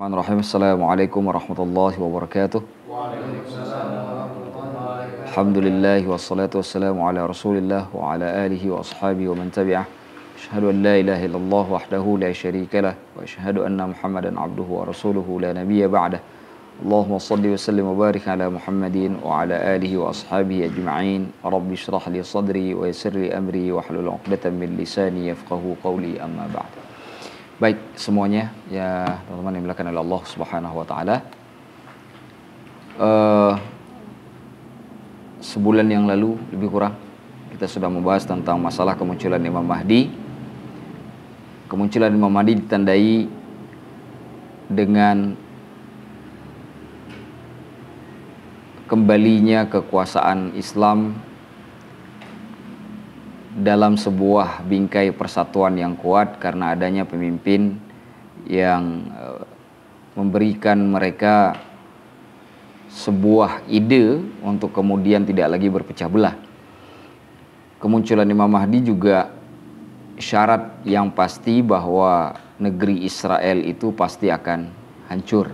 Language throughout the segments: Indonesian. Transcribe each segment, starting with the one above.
Bismillahirrahmanirrahim. Assalamualaikum warahmatullahi wabarakatuh. Alhamdulillah wassalatu wassalamu ala rasulillah wa ala alihi wa ashabihi wa man tabi'ah. Asyhadu an la ilaha illallah wahdahu la syarika lah wa asyhadu anna Muhammadan abduhu wa rasuluhu la nabiyya ba'dah. Allahumma salli wa sallim wa barik ala Muhammadin wa ala alihi wa ashabihi ajma'in. Rabbi shrah li sadri wa yassir li amri wa hlul 'uqdatam min lisani yafqahu qawli, amma ba'd. Baik semuanya, ya teman-teman yang dimuliakan oleh Allah Subhanahu wa taala. Sebulan yang lalu lebih kurang kita sudah membahas tentang masalah kemunculan Imam Mahdi. Kemunculan Imam Mahdi ditandai dengan kembalinya kekuasaan Islam dalam sebuah bingkai persatuan yang kuat karena adanya pemimpin yang memberikan mereka sebuah ide untuk kemudian tidak lagi berpecah belah. Kemunculan Imam Mahdi juga syarat yang pasti bahwa negeri Israel itu pasti akan hancur.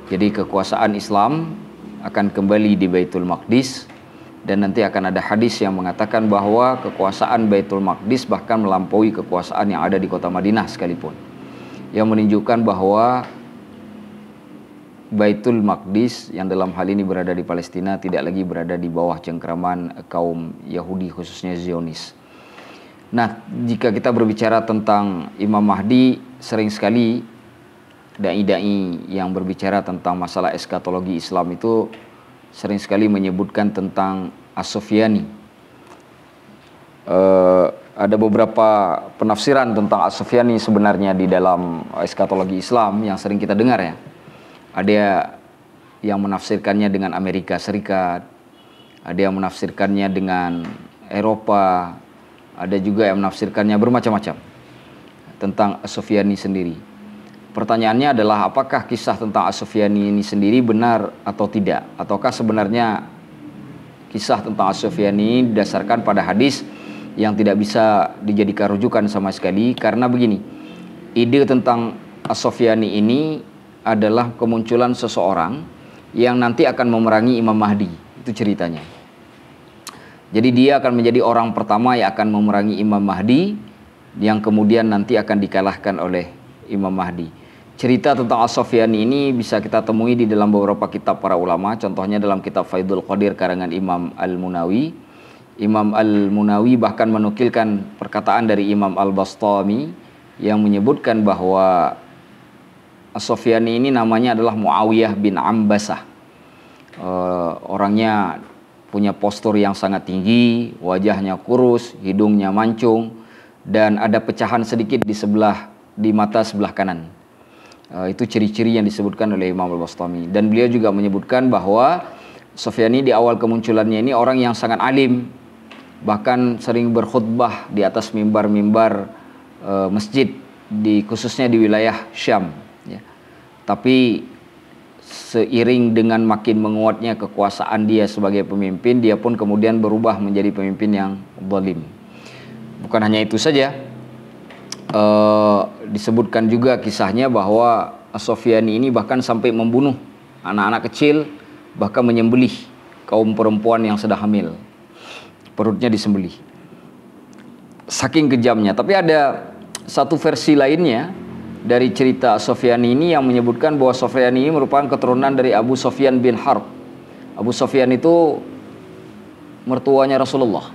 Jadi kekuasaan Islam akan kembali di Baitul Maqdis, dan nanti akan ada hadis yang mengatakan bahwa kekuasaan Baitul Maqdis bahkan melampaui kekuasaan yang ada di kota Madinah sekalipun, yang menunjukkan bahwa Baitul Maqdis yang dalam hal ini berada di Palestina tidak lagi berada di bawah cengkraman kaum Yahudi, khususnya Zionis. Nah, jika kita berbicara tentang Imam Mahdi, sering sekali dai-dai yang berbicara tentang masalah eskatologi Islam itu sering sekali menyebutkan tentang As-Sufyani. Ada beberapa penafsiran tentang As-Sufyani sebenarnya di dalam eskatologi Islam yang sering kita dengar ya. Ada yang menafsirkannya dengan Amerika Serikat, ada yang menafsirkannya dengan Eropa, ada juga yang menafsirkannya bermacam-macam tentang As-Sufyani sendiri. Pertanyaannya adalah apakah kisah tentang As-Sufyani ini sendiri benar atau tidak? Ataukah sebenarnya kisah tentang As-Sufyani ini didasarkan pada hadis yang tidak bisa dijadikan rujukan sama sekali? Karena begini, ide tentang As-Sufyani ini adalah kemunculan seseorang yang nanti akan memerangi Imam Mahdi. Itu ceritanya. Jadi dia akan menjadi orang pertama yang akan memerangi Imam Mahdi, yang kemudian nanti akan dikalahkan oleh Imam Mahdi. Cerita tentang As-Sufyani ini bisa kita temui di dalam beberapa kitab para ulama. Contohnya dalam kitab Faidul Qadir karangan Imam Al-Munawi. Imam Al-Munawi bahkan menukilkan perkataan dari Imam Al-Bastami yang menyebutkan bahwa As-Sufyani ini namanya adalah Muawiyah bin Ambasah. Orangnya punya postur yang sangat tinggi, wajahnya kurus, hidungnya mancung, dan ada pecahan sedikit di mata sebelah kanan. Itu ciri-ciri yang disebutkan oleh Imam Al-Bastami. Dan beliau juga menyebutkan bahwa Sufyani di awal kemunculannya ini orang yang sangat alim, bahkan sering berkhutbah di atas mimbar-mimbar masjid, khususnya di wilayah Syam ya. Tapi seiring dengan makin menguatnya kekuasaan dia sebagai pemimpin, dia pun kemudian berubah menjadi pemimpin yang zalim. Bukan hanya itu saja, disebutkan juga kisahnya bahwa As-Sufyani ini bahkan sampai membunuh anak-anak kecil, bahkan menyembelih kaum perempuan yang sedang hamil, perutnya disembelih, saking kejamnya. Tapi ada satu versi lainnya dari cerita As-Sufyani ini yang menyebutkan bahwa Sufyani ini merupakan keturunan dari Abu Sufyan bin Harb. Abu Sufyan itu mertuanya Rasulullah.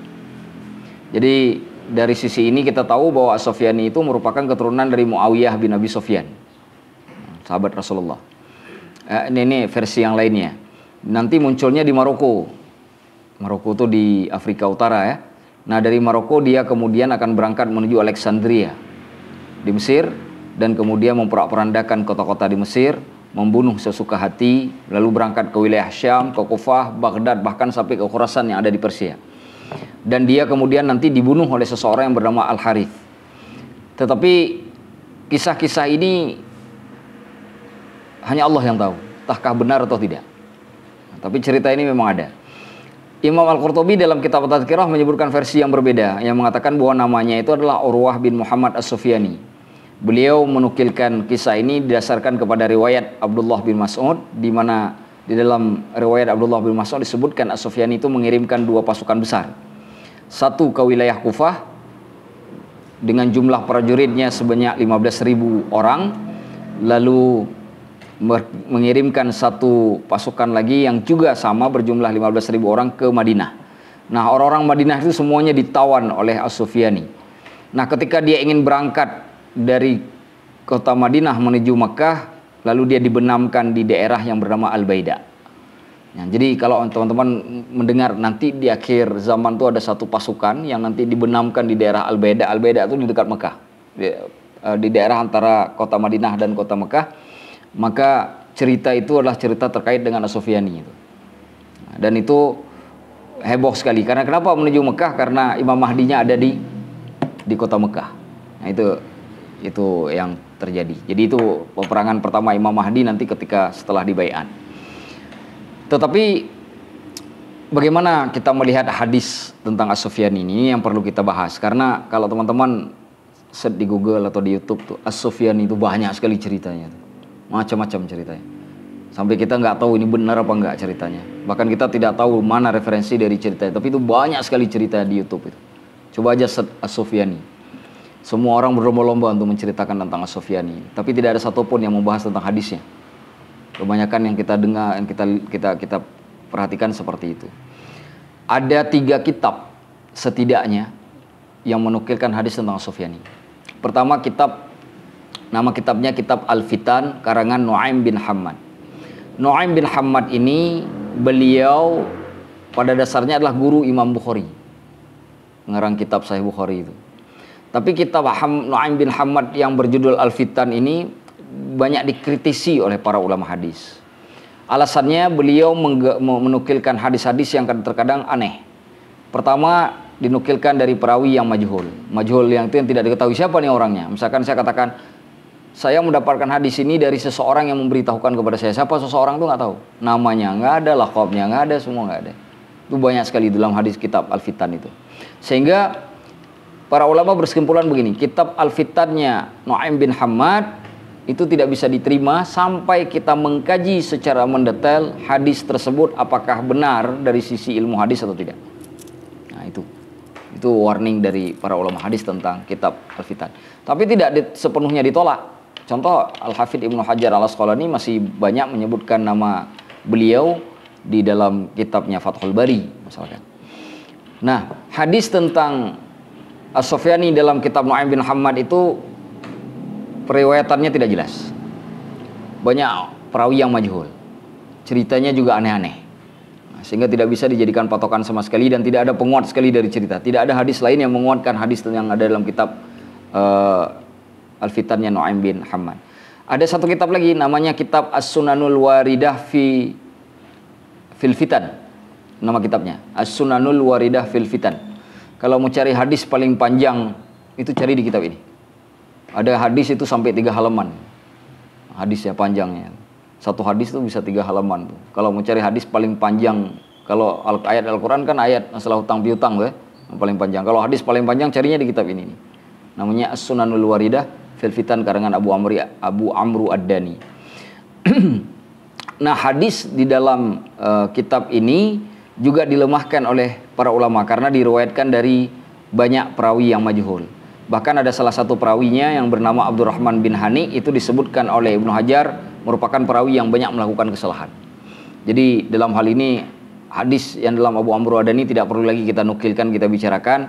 Jadi dari sisi ini kita tahu bahwa As-Sufyani itu merupakan keturunan dari Muawiyah bin Abi Sufyan, sahabat Rasulullah. Ini versi yang lainnya. Nanti munculnya di Maroko. Maroko itu di Afrika Utara ya. Nah, dari Maroko dia kemudian akan berangkat menuju Alexandria di Mesir, dan kemudian memporak-porandakan kota-kota di Mesir, membunuh sesuka hati, lalu berangkat ke wilayah Syam, ke Kufah, Baghdad, bahkan sampai ke Khurasan yang ada di Persia. Dan dia kemudian nanti dibunuh oleh seseorang yang bernama Al-Harith. Tetapi kisah-kisah ini hanya Allah yang tahu, entahkah benar atau tidak. Tapi cerita ini memang ada. Imam Al-Qurtubi dalam kitab Tadhkirah menyebutkan versi yang berbeda, yang mengatakan bahwa namanya itu adalah Urwah bin Muhammad As-Sufyani. Beliau menukilkan kisah ini didasarkan kepada riwayat Abdullah bin Mas'ud, di mana di dalam riwayat Abdullah bin Mas'ud disebutkan As-Sufyani itu mengirimkan 2 pasukan besar. Satu ke wilayah Kufah dengan jumlah prajuritnya sebanyak 15.000 orang, lalu mengirimkan 1 pasukan lagi yang juga sama berjumlah 15.000 orang ke Madinah. Nah, orang-orang Madinah itu semuanya ditawan oleh As-Sufyani. Nah, ketika dia ingin berangkat dari kota Madinah menuju Makkah, lalu dia dibenamkan di daerah yang bernama Al-Baida. Ya, jadi kalau teman-teman mendengar nanti di akhir zaman itu ada 1 pasukan yang nanti dibenamkan di daerah Al-Baida. Al-Baida itu di dekat Mekah, di daerah antara kota Madinah dan kota Mekah. Maka cerita itu adalah cerita terkait dengan As-Sufyani itu. Nah, dan itu heboh sekali. Karena kenapa menuju Mekah? Karena Imam Mahdinya ada di kota Mekah. Nah, itu yang terjadi. Jadi itu peperangan pertama Imam Mahdi nanti ketika setelah dibaiat. Tetapi bagaimana kita melihat hadis tentang As-Sufyani ini yang perlu kita bahas. Karena kalau teman-teman search di Google atau di YouTube tuh, As-Sufyani itu banyak sekali ceritanya. Macam-macam ceritanya. Sampai kita nggak tahu ini benar apa enggak ceritanya. Bahkan kita tidak tahu mana referensi dari ceritanya. Tapi itu banyak sekali cerita di YouTube itu. Coba aja search As-Sufyani. Semua orang berlomba-lomba untuk menceritakan tentang As-Sufyani, tapi tidak ada satupun yang membahas tentang hadisnya. Kebanyakan yang kita dengar, yang kita perhatikan seperti itu. Ada 3 kitab setidaknya yang menukilkan hadis tentang As-Sufyani. Pertama, nama kitabnya Kitab Al-Fitan karangan Nu'aim bin Hammad. Nu'aim bin Hammad ini beliau pada dasarnya adalah guru Imam Bukhari, pengarang kitab Sahih Bukhari itu. Tapi kitab Nu'aim bin Hammad yang berjudul Al-Fitan ini banyak dikritisi oleh para ulama hadis. Alasannya beliau menukilkan hadis-hadis yang terkadang aneh. Pertama, dinukilkan dari perawi yang majhul. Majhul yang itu yang tidak diketahui siapa nih orangnya. Misalkan saya katakan, saya mendapatkan hadis ini dari seseorang yang memberitahukan kepada saya. Siapa seseorang itu nggak tahu. Namanya nggak ada, laqabnya nggak ada, semua nggak ada. Itu banyak sekali dalam hadis kitab Al-Fitan itu. Sehingga para ulama berkesimpulan begini, kitab Al-Fitannya Nu'aim bin Hammad itu tidak bisa diterima sampai kita mengkaji secara mendetail hadis tersebut apakah benar dari sisi ilmu hadis atau tidak. Nah, itu warning dari para ulama hadis tentang kitab Al-Fitan. Tapi tidak sepenuhnya ditolak. Contoh Al-Hafidz Ibnu Hajar Al-Asqalani masih banyak menyebutkan nama beliau di dalam kitabnya Fathul Bari misalkan. Nah, hadis tentang As-Sufyani dalam kitab Nu'aim bin Hammad itu periwayatannya tidak jelas. Banyak perawi yang majhul. Ceritanya juga aneh-aneh. Nah, sehingga tidak bisa dijadikan patokan sama sekali dan tidak ada penguat sekali dari cerita. Tidak ada hadis lain yang menguatkan hadis yang ada dalam kitab Al-Fitannya Nu'aim bin Hammad. Ada satu kitab lagi namanya kitab As-Sunanul Waridah fil Fitan. Nama kitabnya As-Sunanul Waridah fil Fitan. Kalau mau cari hadis paling panjang, itu cari di kitab ini. Ada hadis itu sampai 3 halaman. Hadisnya panjangnya. Satu hadis itu bisa 3 halaman. Tuh. Kalau mau cari hadis paling panjang, kalau ayat Al-Quran kan ayat masalah hutang piutang tuh, yang paling panjang. Kalau hadis paling panjang carinya di kitab ini. Namanya As-Sunanul Waridah fil Fitan karangan Abu Amru Ad-Dani. Nah, hadis di dalam kitab ini juga dilemahkan oleh para ulama karena diriwayatkan dari banyak perawi yang majhul. Bahkan ada salah satu perawinya yang bernama Abdurrahman bin Hani itu disebutkan oleh Ibnu Hajar merupakan perawi yang banyak melakukan kesalahan. Jadi dalam hal ini hadis yang dalam Abu Amru Ad-Dani tidak perlu lagi kita nukilkan, kita bicarakan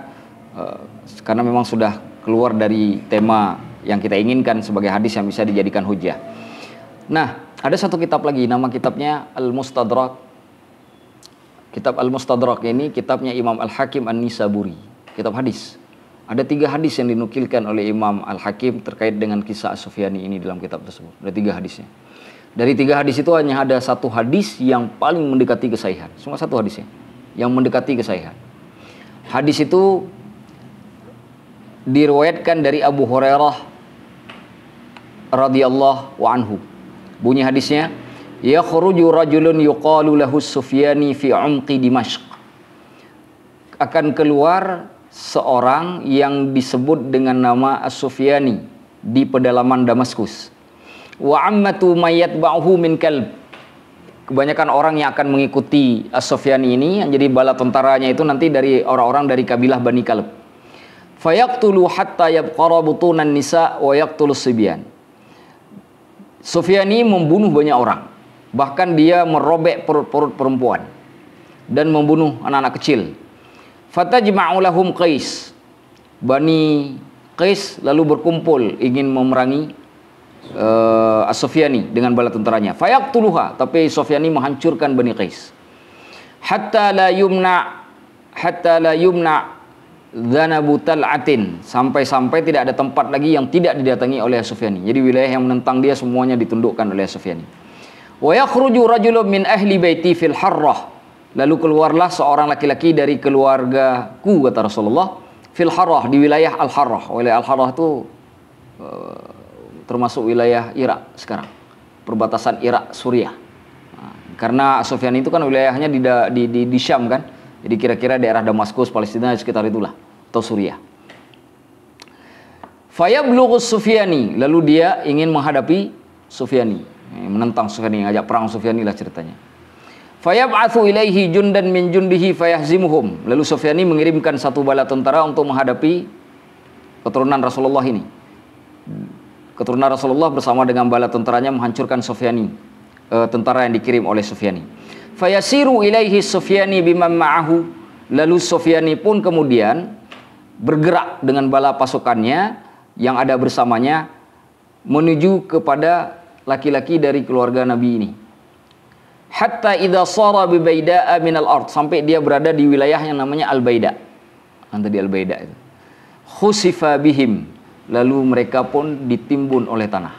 karena memang sudah keluar dari tema yang kita inginkan sebagai hadis yang bisa dijadikan hujjah. Nah, ada satu kitab lagi nama kitabnya Al-Mustadrak. Kitab Al-Mustadrak ini kitabnya Imam Al-Hakim An-Nisaburi, kitab hadis. Ada 3 hadis yang dinukilkan oleh Imam Al-Hakim terkait dengan kisah As-Sufyani ini dalam kitab tersebut. Ada 3 hadisnya. Dari 3 hadis itu hanya ada 1 hadis yang paling mendekati kesahihan. Cuma 1 hadisnya yang mendekati kesahihan. Hadis itu diriwayatkan dari Abu Hurairah radhiyallahu anhu. Bunyi hadisnya, yakhruju rajulun yuqalu lahu Sufyani fi umqi Dimashq. Akan keluar seorang yang disebut dengan nama As-Sufyani di pedalaman Damaskus. Wa ammatu mayyatba'uhu min kalb. Kebanyakan orang yang akan mengikuti As-Sufyani ini yang jadi bala tentaranya itu nanti dari orang-orang dari kabilah Bani Kalb. Fayaqtulu hatta yabqara butunan nisa wa yaqtulus sibyan. Sufyani membunuh banyak orang. Bahkan dia merobek perut-perut perempuan dan membunuh anak-anak kecil. Fatajma'u lahum Qais. Bani Qais lalu berkumpul ingin memerangi As-Sufyani dengan bala tentaranya. Fayaqtuluha, tapi Sufyani menghancurkan Bani Qais. Hatta la yumna dzanabu tal'atin, sampai-sampai tidak ada tempat lagi yang tidak didatangi oleh Sufyani. Jadi wilayah yang menentang dia semuanya ditundukkan oleh Sufyani. Wa yakhruju rajulun min ahli baiti fil harrah. Lalu keluarlah seorang laki-laki dari keluargaku, kata Rasulullah, fil harrah, di wilayah Al-Harrah. Wilayah Al-Harrah itu termasuk wilayah Irak sekarang, perbatasan Irak Suriah. Karena Sufyan itu kan wilayahnya di Syam kan, jadi kira-kira daerah Damaskus, Palestina sekitar itulah, atau Suriah. Fayablughu Sufyani, lalu dia ingin menghadapi Sufyani, menentang Sufyani, ngajak perang Sufyani lah ceritanya. Fayab'atsu ilaihi jundan min jundihi fayahzimuhum. Lalu Sufyani mengirimkan satu bala tentara untuk menghadapi keturunan Rasulullah ini. Keturunan Rasulullah bersama dengan bala tentaranya menghancurkan Sufyani, tentara yang dikirim oleh Sufyani. Fayasiru ilaihi Sufyani biman ma'ahu. Lalu Sufyani pun kemudian bergerak dengan bala pasukannya yang ada bersamanya menuju kepada laki-laki dari keluarga Nabi ini. Hatta idza sara bi baida'a min al-ard, sampai dia berada di wilayah yang namanya Al-Baida. Antara di Al-Baida itu. Khusifa bihim, lalu mereka pun ditimbun oleh tanah.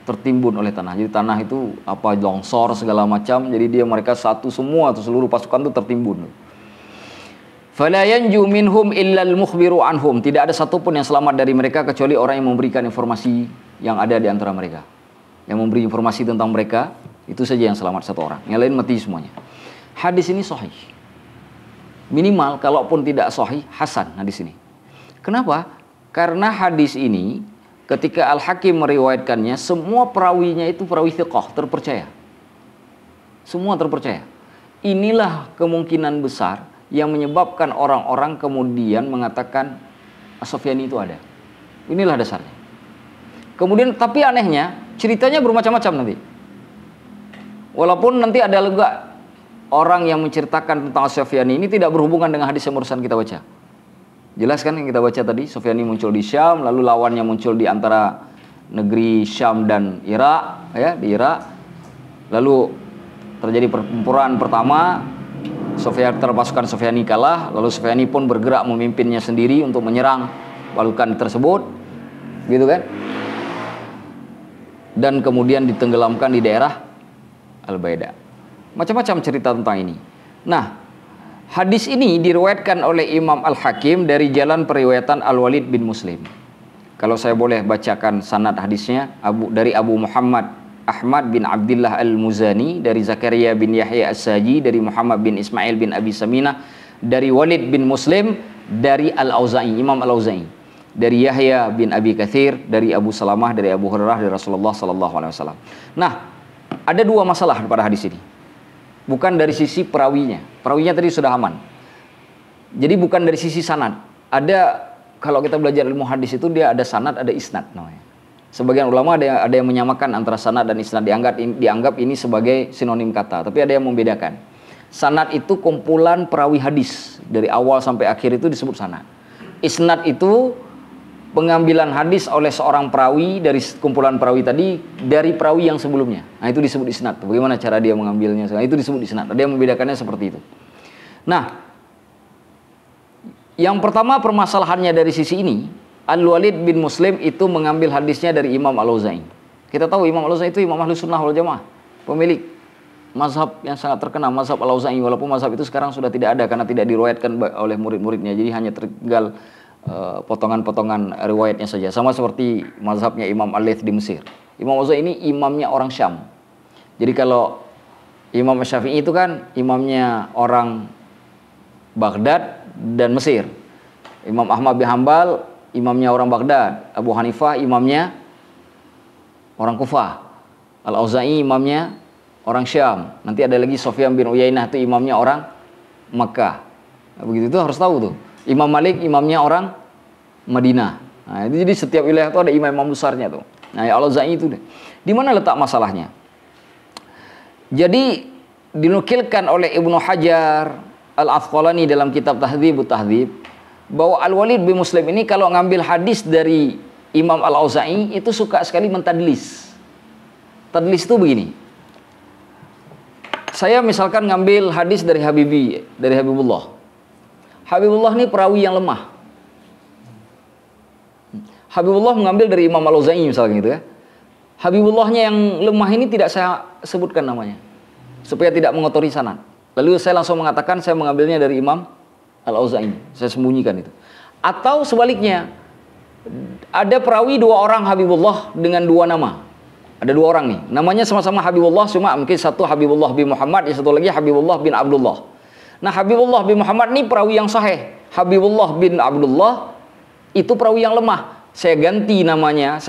Tertimbun oleh tanah. Jadi tanah itu apa, longsor segala macam. Jadi mereka satu semua, atau seluruh pasukan itu tertimbun. Fala yanju minhum illa al-mukhbiru anhum. Tidak ada satupun yang selamat dari mereka kecuali orang yang memberikan informasi yang ada di antara mereka. Yang memberi informasi tentang mereka, itu saja yang selamat satu orang. Yang lain mati semuanya. Hadis ini sahih. Minimal kalaupun tidak sahih, hasan hadis ini. Kenapa? Karena hadis ini ketika Al-Hakim meriwayatkannya, semua perawinya itu perawi thiqah, terpercaya. Semua terpercaya. Inilah kemungkinan besar yang menyebabkan orang-orang kemudian mengatakan As-Sufyani itu ada. Inilah dasarnya. Kemudian tapi anehnya, ceritanya bermacam-macam nanti. Walaupun nanti ada juga orang yang menceritakan tentang As-Sufyani ini tidak berhubungan dengan hadis yang barusan kita baca. Jelas kan yang kita baca tadi, Sufyani muncul di Syam, lalu lawannya muncul di antara negeri Syam dan Irak, ya, di Irak. Lalu terjadi pertempuran pertama, pasukan Sufyani kalah, lalu Sufyani pun bergerak memimpinnya sendiri untuk menyerang pasukan tersebut, gitu kan? Dan kemudian ditenggelamkan di daerah Al-Baida. Macam-macam cerita tentang ini. Nah, hadis ini diriwayatkan oleh Imam Al-Hakim dari jalan periwayatan Al-Walid bin Muslim. Kalau saya boleh bacakan sanad hadisnya, dari Abu Muhammad Ahmad bin Abdullah Al-Muzani, dari Zakaria bin Yahya As-Saji, dari Muhammad bin Ismail bin Abi Saminah, dari Walid bin Muslim, dari Al-Auza'i, Imam Al-Auza'i, dari Yahya bin Abi Katsir, dari Abu Salamah, dari Abu Hurairah, dari Rasulullah sallallahu alaihi wasallam. Nah, ada dua masalah pada hadis ini. Bukan dari sisi perawinya. Perawinya tadi sudah aman. Jadi bukan dari sisi sanad. Ada, kalau kita belajar ilmu hadis itu dia ada sanad, ada isnad namanya. Sebagian ulama ada yang menyamakan antara sanad dan isnad, dianggap ini sebagai sinonim kata, tapi ada yang membedakan. Sanad itu kumpulan perawi hadis dari awal sampai akhir itu disebut sanad. Isnad itu pengambilan hadis oleh seorang perawi dari kumpulan perawi tadi dari perawi yang sebelumnya. Nah, itu disebut isnad. Bagaimana cara dia mengambilnya? Nah, itu disebut isnad. Ada yang membedakannya seperti itu. Nah, yang pertama permasalahannya dari sisi ini, Al-Walid bin Muslim itu mengambil hadisnya dari Imam Al-Auza'i. Kita tahu Imam Al-Auza'i itu Imam Ahlus Sunnah wal Jamaah, pemilik mazhab yang sangat terkenal, mazhab Al-Auza'i, walaupun mazhab itu sekarang sudah tidak ada karena tidak diriwayatkan oleh murid-muridnya, jadi hanya tinggal potongan-potongan riwayatnya saja. Sama seperti mazhabnya Imam Al-Laits di Mesir. Imam Al-Auza'i ini imamnya orang Syam. Jadi kalau Imam Syafi'i itu kan imamnya orang Baghdad dan Mesir. Imam Ahmad bin Hanbal imamnya orang Baghdad. Abu Hanifah imamnya orang Kufah. Al-Auza'i imamnya orang Syam. Nanti ada lagi Sufyan bin Uyainah itu imamnya orang Makkah. Nah, begitu itu harus tahu tuh. Imam Malik imamnya orang Madinah. Nah, itu jadi setiap wilayah itu ada imam-imam besarnya tuh. Nah, Al-Auza'i itu deh. Di mana letak masalahnya? Jadi dinukilkan oleh Ibnu Hajar Al-Asqalani dalam kitab Tahdzibut Tahdzib bahwa Al-Walid bin Muslim ini kalau ngambil hadis dari Imam Al-Auza'i itu suka sekali mentadlis. Tadlis itu begini. Saya misalkan ngambil hadis dari Habibullah. Habibullah ini perawi yang lemah. Habibullah mengambil dari Imam Al-Auza'i misalnya gitu ya. Habibullahnya yang lemah ini tidak saya sebutkan namanya, supaya tidak mengotori sanad. Lalu saya langsung mengatakan saya mengambilnya dari Imam Al-Auza'i. Saya sembunyikan itu. Atau sebaliknya, ada perawi dua orang Habibullah dengan dua nama. Ada dua orang nih, namanya sama-sama Habibullah, cuma mungkin satu Habibullah bin Muhammad, yang satu lagi Habibullah bin Abdullah. Nah, Habibullah bin Muhammad ini perawi yang sahih. Habibullah bin Abdullah itu perawi yang lemah. Saya ganti namanya,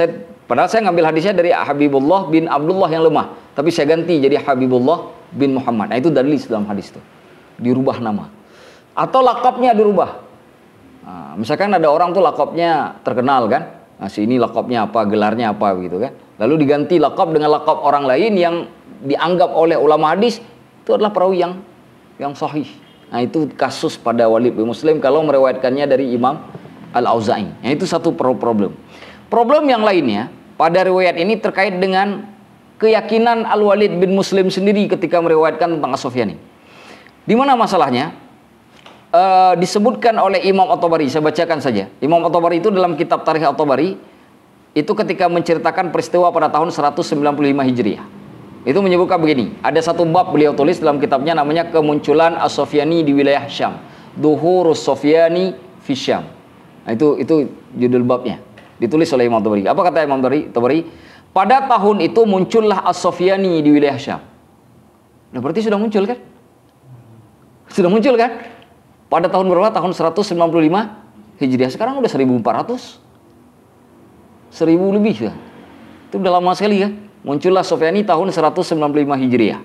padahal saya ngambil hadisnya dari Habibullah bin Abdullah yang lemah, tapi saya ganti jadi Habibullah bin Muhammad. Nah, itu dalil dalam hadis itu. Dirubah nama. Atau lakabnya dirubah. Nah, misalkan ada orang tuh lakabnya terkenal kan. Nah, si ini lakabnya apa, gelarnya apa begitu kan. Lalu diganti lakab dengan lakab orang lain yang dianggap oleh ulama hadis itu adalah perawi yang sahih. Nah, itu kasus pada Walid bin Muslim kalau meriwayatkannya dari Imam Al-Auza'i. Nah, itu satu problem. Problem yang lainnya pada riwayat ini terkait dengan keyakinan Al-Walid bin Muslim sendiri ketika meriwayatkan tentang As-Sufyani. Di mana masalahnya? Disebutkan oleh Imam At-Tabari, saya bacakan saja. Imam At-Tabari itu dalam kitab Tarikh At-Tabari itu ketika menceritakan peristiwa pada tahun 195 Hijriah. Itu menyebutkan begini, ada satu bab beliau tulis dalam kitabnya namanya Kemunculan As-Sufyani di wilayah Syam. Duhurus Sufyani fi Syam. Nah, itu judul babnya. Ditulis oleh Imam Tabari. Apa kata Imam Tabari? Pada tahun itu muncullah As-Sufyani di wilayah Syam. Nah, berarti sudah muncul kan? Sudah muncul kan? Pada tahun berapa? Tahun 195 Hijriah. Sekarang udah 1400. 1000 lebih sudah. Itu udah lama sekali kan? Muncullah Sufyani tahun 195 Hijriah.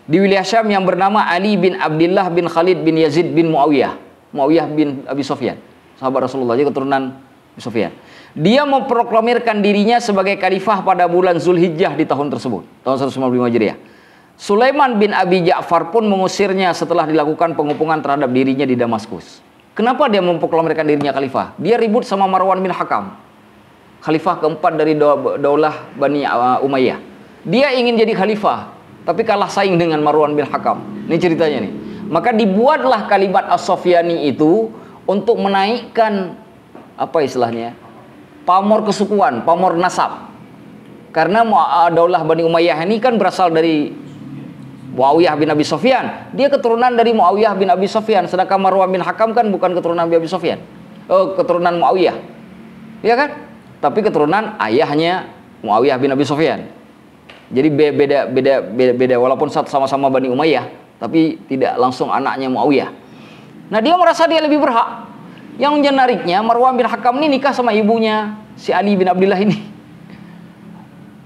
Di wilayah Syam yang bernama Ali bin Abdullah bin Khalid bin Yazid bin Muawiyah. Muawiyah bin Abi Sufyan. Sahabat Rasulullah, jadi keturunan Abi Sufyan. Dia memproklamirkan dirinya sebagai khalifah pada bulan Zulhijjah di tahun tersebut, tahun 195 Hijriah. Sulaiman bin Abi Ja'far pun mengusirnya setelah dilakukan pengepungan terhadap dirinya di Damaskus. Kenapa dia memproklamirkan dirinya khalifah? Dia ribut sama Marwan bin Hakam, khalifah keempat dari daulah Bani Umayyah. Dia ingin jadi khalifah, tapi kalah saing dengan Marwan bin Hakam. Ini ceritanya nih. Maka dibuatlah kalimat As-Sufyani itu untuk menaikkan apa istilahnya? Pamor kesukuan, pamor nasab. Karena daulah Bani Umayyah ini kan berasal dari Muawiyah bin Abi Sufyan. Dia keturunan dari Muawiyah bin Abi Sufyan, sedangkan Marwan bin Hakam kan bukan keturunan Abi Sufyan. Keturunan Muawiyah. Iya kan? Tapi keturunan ayahnya Muawiyah bin Abi Sufyan. Jadi beda walaupun sama-sama Bani Umayyah, tapi tidak langsung anaknya Muawiyah. Nah, dia merasa dia lebih berhak. Yang menariknya, Marwan bin Hakam ini nikah sama ibunya si Ali bin Abdullah ini.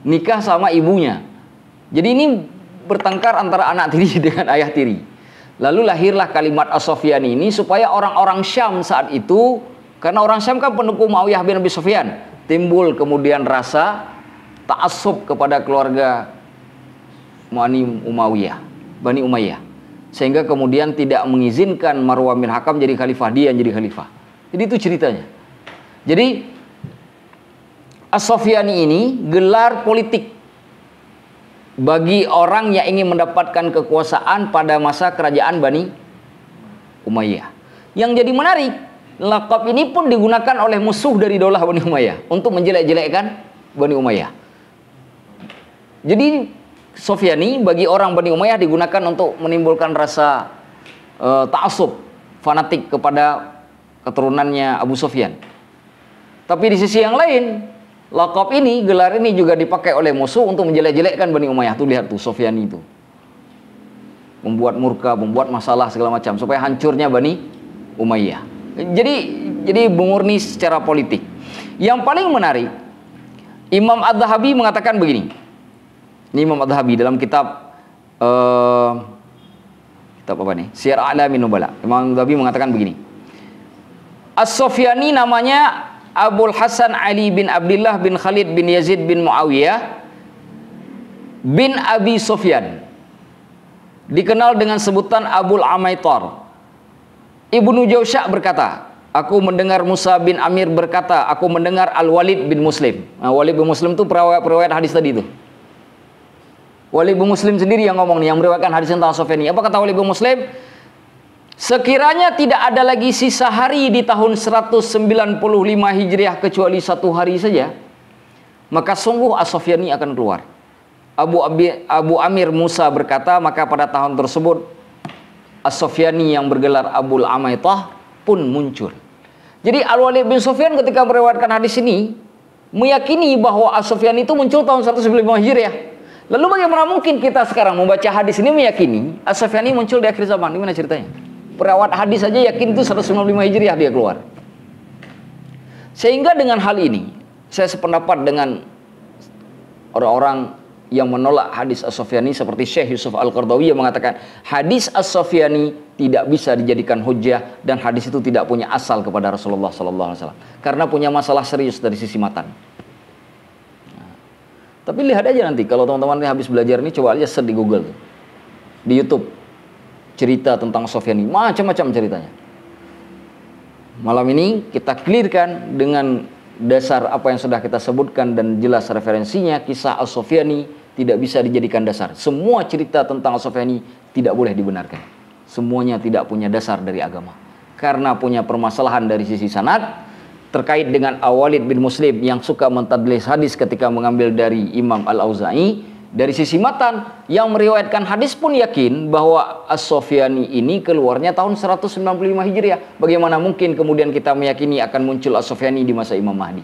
Nikah sama ibunya. Jadi ini bertengkar antara anak tiri dengan ayah tiri. Lalu lahirlah kalimat As-Sufyani ini supaya orang-orang Syam saat itu, karena orang Syam kan pendukung Muawiyah bin Abi Sufyan, timbul kemudian rasa ta'assub kepada keluarga Bani Umayyah. Sehingga kemudian tidak mengizinkan Marwan bin Hakam jadi khalifah, dia yang jadi khalifah. Jadi itu ceritanya. Jadi As-Sufyani ini gelar politik bagi orang yang ingin mendapatkan kekuasaan pada masa kerajaan Bani Umayyah. Yang jadi menarik, lakab ini pun digunakan oleh musuh dari daulah Bani Umayyah untuk menjelek-jelekkan Bani Umayyah. Jadi Sufyani bagi orang Bani Umayyah digunakan untuk menimbulkan rasa ta'assub, fanatik kepada keturunannya Abu Sufyan. Tapi di sisi yang lain, lakab ini, gelar ini juga dipakai oleh musuh untuk menjelek-jelekkan Bani Umayyah. Tuh lihat tuh Sufyani itu. Membuat murka, membuat masalah segala macam supaya hancurnya Bani Umayyah. Jadi murni secara politik. Yang paling menarik, Imam Adz-Dzahabi mengatakan begini. Ini Imam Adz-Dzahabi dalam kitab kitab apa nih? Syiar A'lamin Nubala. Imam Adz-Dzahabi mengatakan begini. As-Sufyani namanya Abul Hasan Ali bin Abdullah bin Khalid bin Yazid bin Muawiyah bin Abi Sufyan. Dikenal dengan sebutan Abul Amaitar. Ibnu Jausya berkata, aku mendengar Musa bin Amir berkata, aku mendengar Al-Walid bin Muslim. Nah, Walid bin Muslim itu perawat hadis tadi itu. Walid bin Muslim sendiri yang ngomong nih, yang meriwayatkan hadis tentang Sufyani. Apa kata Walid bin Muslim? Sekiranya tidak ada lagi sisa hari di tahun 195 Hijriah kecuali satu hari saja, maka sungguh As-Sufyani akan keluar. Abu Amir Musa berkata, maka pada tahun tersebut As-Sufyani yang bergelar Abul Amaitah pun muncul. Jadi Al-Walid bin Sufyan ketika meriwayatkan hadis ini meyakini bahwa As-Sufyani itu muncul tahun 195 Hijriah. Lalu bagaimana mungkin kita sekarang membaca hadis ini meyakini As-Sufyani muncul di akhir zaman? Gimana ceritanya? Perawat hadis saja yakin itu 195 Hijriah dia keluar. Sehingga dengan hal ini saya sependapat dengan orang-orang yang menolak hadis As-Sufyani seperti Syekh Yusuf Al-Qardawi yang mengatakan hadis As-Sufyani tidak bisa dijadikan hujjah dan hadis itu tidak punya asal kepada Rasulullah SAW karena punya masalah serius dari sisi matan. Nah, tapi lihat aja nanti kalau teman-teman habis belajar ini coba aja search di Google, di YouTube cerita tentang As-Sufyani, macam-macam ceritanya. Malam ini kita clearkan dengan dasar apa yang sudah kita sebutkan dan jelas referensinya. Kisah As-Sufyani tidak bisa dijadikan dasar. Semua cerita tentang As-Sufyani tidak boleh dibenarkan. Semuanya tidak punya dasar dari agama karena punya permasalahan dari sisi sanad terkait dengan Al-Walid bin Muslim yang suka mentadlis hadis ketika mengambil dari Imam Al-Auza'i. Dari sisi matan yang meriwayatkan hadis pun yakin bahwa As-Sufyani ini keluarnya tahun 195 Hijriah. Bagaimana mungkin kemudian kita meyakini akan muncul As-Sufyani di masa Imam Mahdi?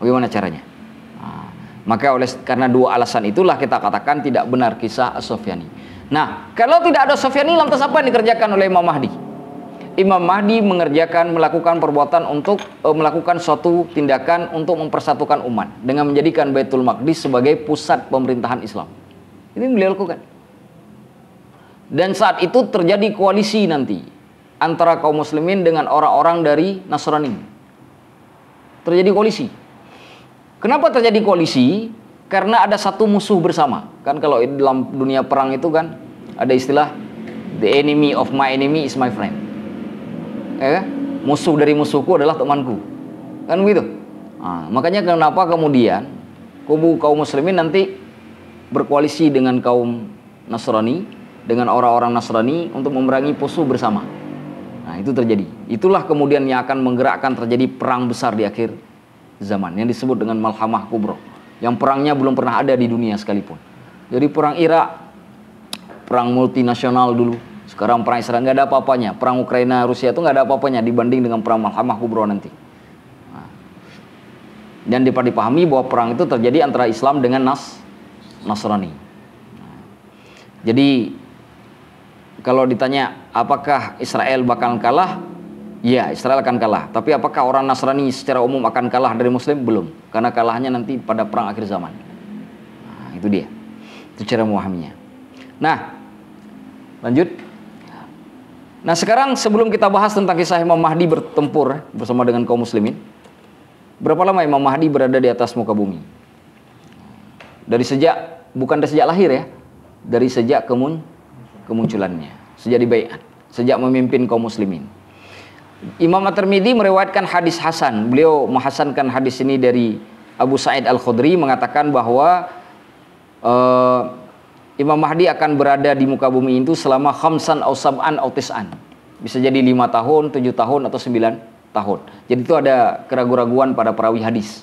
Bagaimana caranya? Nah, maka karena dua alasan itulah kita katakan tidak benar kisah As-Sufyani. Nah, kalau tidak ada Sufyani, lantas apa yang dikerjakan oleh Imam Mahdi? Imam Mahdi melakukan perbuatan untuk melakukan suatu tindakan untuk mempersatukan umat dengan menjadikan Baitul Maqdis sebagai pusat pemerintahan Islam. Ini beliau lakukan. Dan saat itu terjadi koalisi nanti antara kaum muslimin dengan orang-orang dari Nasrani. Terjadi koalisi. Kenapa terjadi koalisi? Karena ada satu musuh bersama. Kan kalau dalam dunia perang itu kan ada istilah the enemy of my enemy is my friend. Musuh dari musuhku adalah temanku, kan begitu. Nah, makanya kenapa kemudian kubu kaum muslimin nanti berkoalisi dengan kaum Nasrani, dengan orang-orang Nasrani untuk memerangi musuh bersama. Nah, itu terjadi. Itulah kemudian yang akan menggerakkan terjadi perang besar di akhir zaman yang disebut dengan Malhamah Kubra, yang perangnya belum pernah ada di dunia sekalipun. Jadi perang Irak, perang multinasional dulu. Sekarang perang Israel nggak ada apa-apanya. Perang Ukraina Rusia itu nggak ada apa-apanya dibanding dengan perang Malhamah Kubra nanti. Nah, dan dipahami bahwa perang itu terjadi antara Islam dengan Nasrani. Nah, jadi kalau ditanya apakah Israel bakal kalah? Ya, Israel akan kalah. Tapi apakah orang Nasrani secara umum akan kalah dari Muslim? Belum. Karena kalahnya nanti pada perang akhir zaman. Nah, itu dia. Itu cara memahaminya. Nah, lanjut. Nah, sekarang sebelum kita bahas tentang kisah Imam Mahdi bertempur bersama dengan kaum muslimin, berapa lama Imam Mahdi berada di atas muka bumi? Bukan dari sejak lahir ya, dari sejak kemunculannya, sejak dibaiat, sejak memimpin kaum muslimin. Imam At-Tirmidzi meriwayatkan hadis hasan. Beliau menghasankan hadis ini dari Abu Sa'id Al-Khudri mengatakan bahwa Imam Mahdi akan berada di muka bumi itu selama khamsan aw sab'an aw tis'an. Bisa jadi 5 tahun, 7 tahun atau 9 tahun. Jadi itu ada keraguan-raguan pada perawi hadis.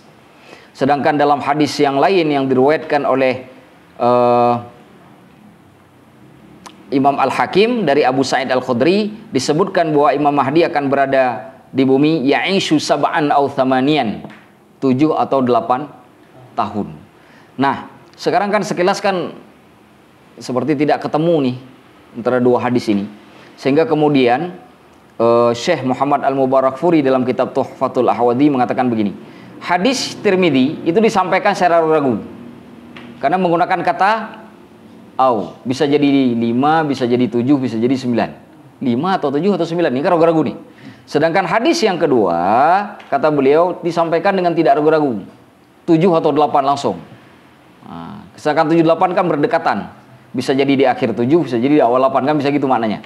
Sedangkan dalam hadis yang lain yang diriwayatkan oleh Imam Al-Hakim dari Abu Sa'id Al-Khudri disebutkan bahwa Imam Mahdi akan berada di bumi ya'ishu sab'an aw thamanian, 7 atau 8 tahun. Nah, sekarang kan sekilas kan seperti tidak ketemu nih antara dua hadis ini, sehingga kemudian Syekh Muhammad Al-Mubarakfuri dalam kitab Tuhfatul Ahwadi mengatakan begini, hadis Tirmidzi itu disampaikan secara ragu. Karena menggunakan kata au. Bisa jadi 5, bisa jadi 7, bisa jadi 9. 5 atau 7 atau 9. Ini kan ragu-ragu nih. Sedangkan hadis yang kedua, kata beliau, disampaikan dengan tidak ragu-ragu. 7 atau 8 langsung. Nah, sedangkan 7, 8 kan berdekatan. Bisa jadi di akhir 7, bisa jadi di awal 8, kan bisa gitu maknanya.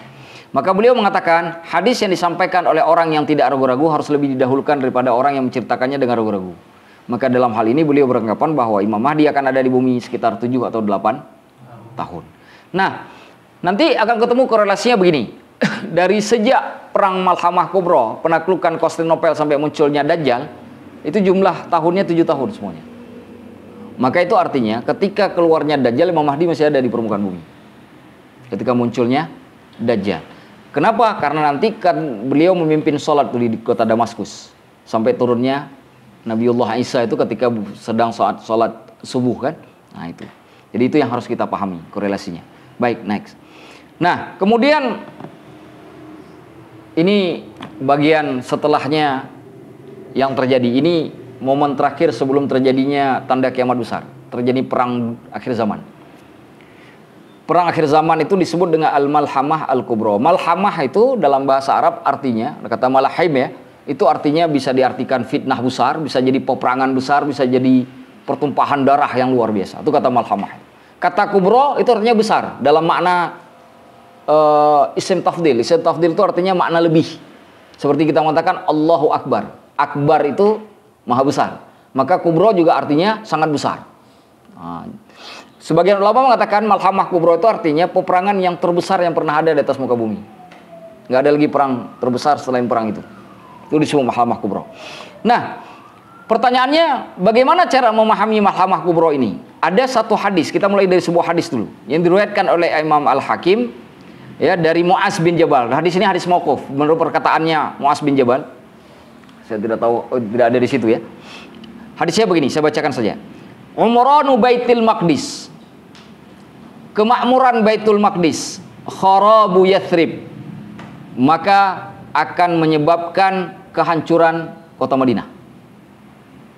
Maka beliau mengatakan, hadis yang disampaikan oleh orang yang tidak ragu-ragu harus lebih didahulukan daripada orang yang menceritakannya dengan ragu-ragu. Maka dalam hal ini beliau beranggapan bahwa Imam Mahdi akan ada di bumi sekitar 7 atau 8 tahun. Nah, nanti akan ketemu korelasinya begini. Dari sejak perang Malhamah Kubra, penaklukan Konstantinopel sampai munculnya Dajjal, itu jumlah tahunnya 7 tahun semuanya. Maka itu artinya ketika keluarnya Dajjal, Imam Mahdi masih ada di permukaan bumi. Ketika munculnya Dajjal. Kenapa? Karena nanti kan beliau memimpin sholat di kota Damaskus. Sampai turunnya Nabiullah Isa itu ketika sedang sholat subuh kan. Nah itu. Jadi itu yang harus kita pahami korelasinya. Baik, next. Nah, kemudian ini bagian setelahnya yang terjadi. Ini momen terakhir sebelum terjadinya tanda kiamat besar. Terjadi perang akhir zaman. Perang akhir zaman itu disebut dengan Al-Malhamah Al-Kubra. Malhamah itu dalam bahasa Arab artinya, kata malahim ya, itu artinya bisa diartikan fitnah besar, bisa jadi peperangan besar, bisa jadi pertumpahan darah yang luar biasa. Itu kata malhamah. Kata kubro itu artinya besar dalam makna isim tafdil. Isim tafdil itu artinya makna lebih. Seperti kita mengatakan Allahu Akbar. Akbar itu maha besar. Maka kubro juga artinya sangat besar. Nah, sebagian ulama mengatakan malhamah kubro itu artinya peperangan yang terbesar yang pernah ada di atas muka bumi. Nggak ada lagi perang terbesar selain perang itu. Itu disebut malhamah kubro. Nah, pertanyaannya bagaimana cara memahami malhamah kubro ini? Ada satu hadis, kita mulai dari sebuah hadis dulu yang diriwayatkan oleh Imam Al-Hakim ya dari Mu'az bin Jabal. Hadis ini hadis mauquf menurut perkataannya Mu'az bin Jabal. Saya tidak tahu, tidak ada di situ ya. Hadisnya begini, saya bacakan saja. Umranu Baitul Maqdis. Kemakmuran Baitul Maqdis, kharabu Yathrib. Maka akan menyebabkan kehancuran kota Madinah.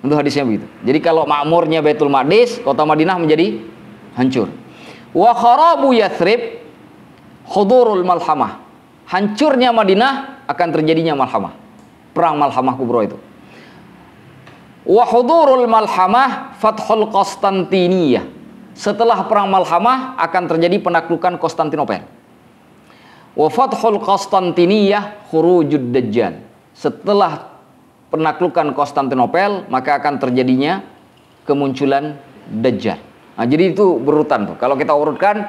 Itu hadisnya begitu. Jadi kalau makmurnya Baitul Maqdis, kota Madinah menjadi hancur. Wa kharabu Yathrib hudurul malhamah. Hancurnya Madinah akan terjadinya malhamah. Perang Malhamah Kubra itu. Wa hudurul malhamah fathul Konstantiniyah. Setelah perang Malhamah akan terjadi penaklukan Konstantinopel. Wa fathul Konstantiniyah khurujud Dajjal. Setelah penaklukan Konstantinopel maka akan terjadinya kemunculan Dajjal. Nah, jadi itu berurutan tuh. Kalau kita urutkan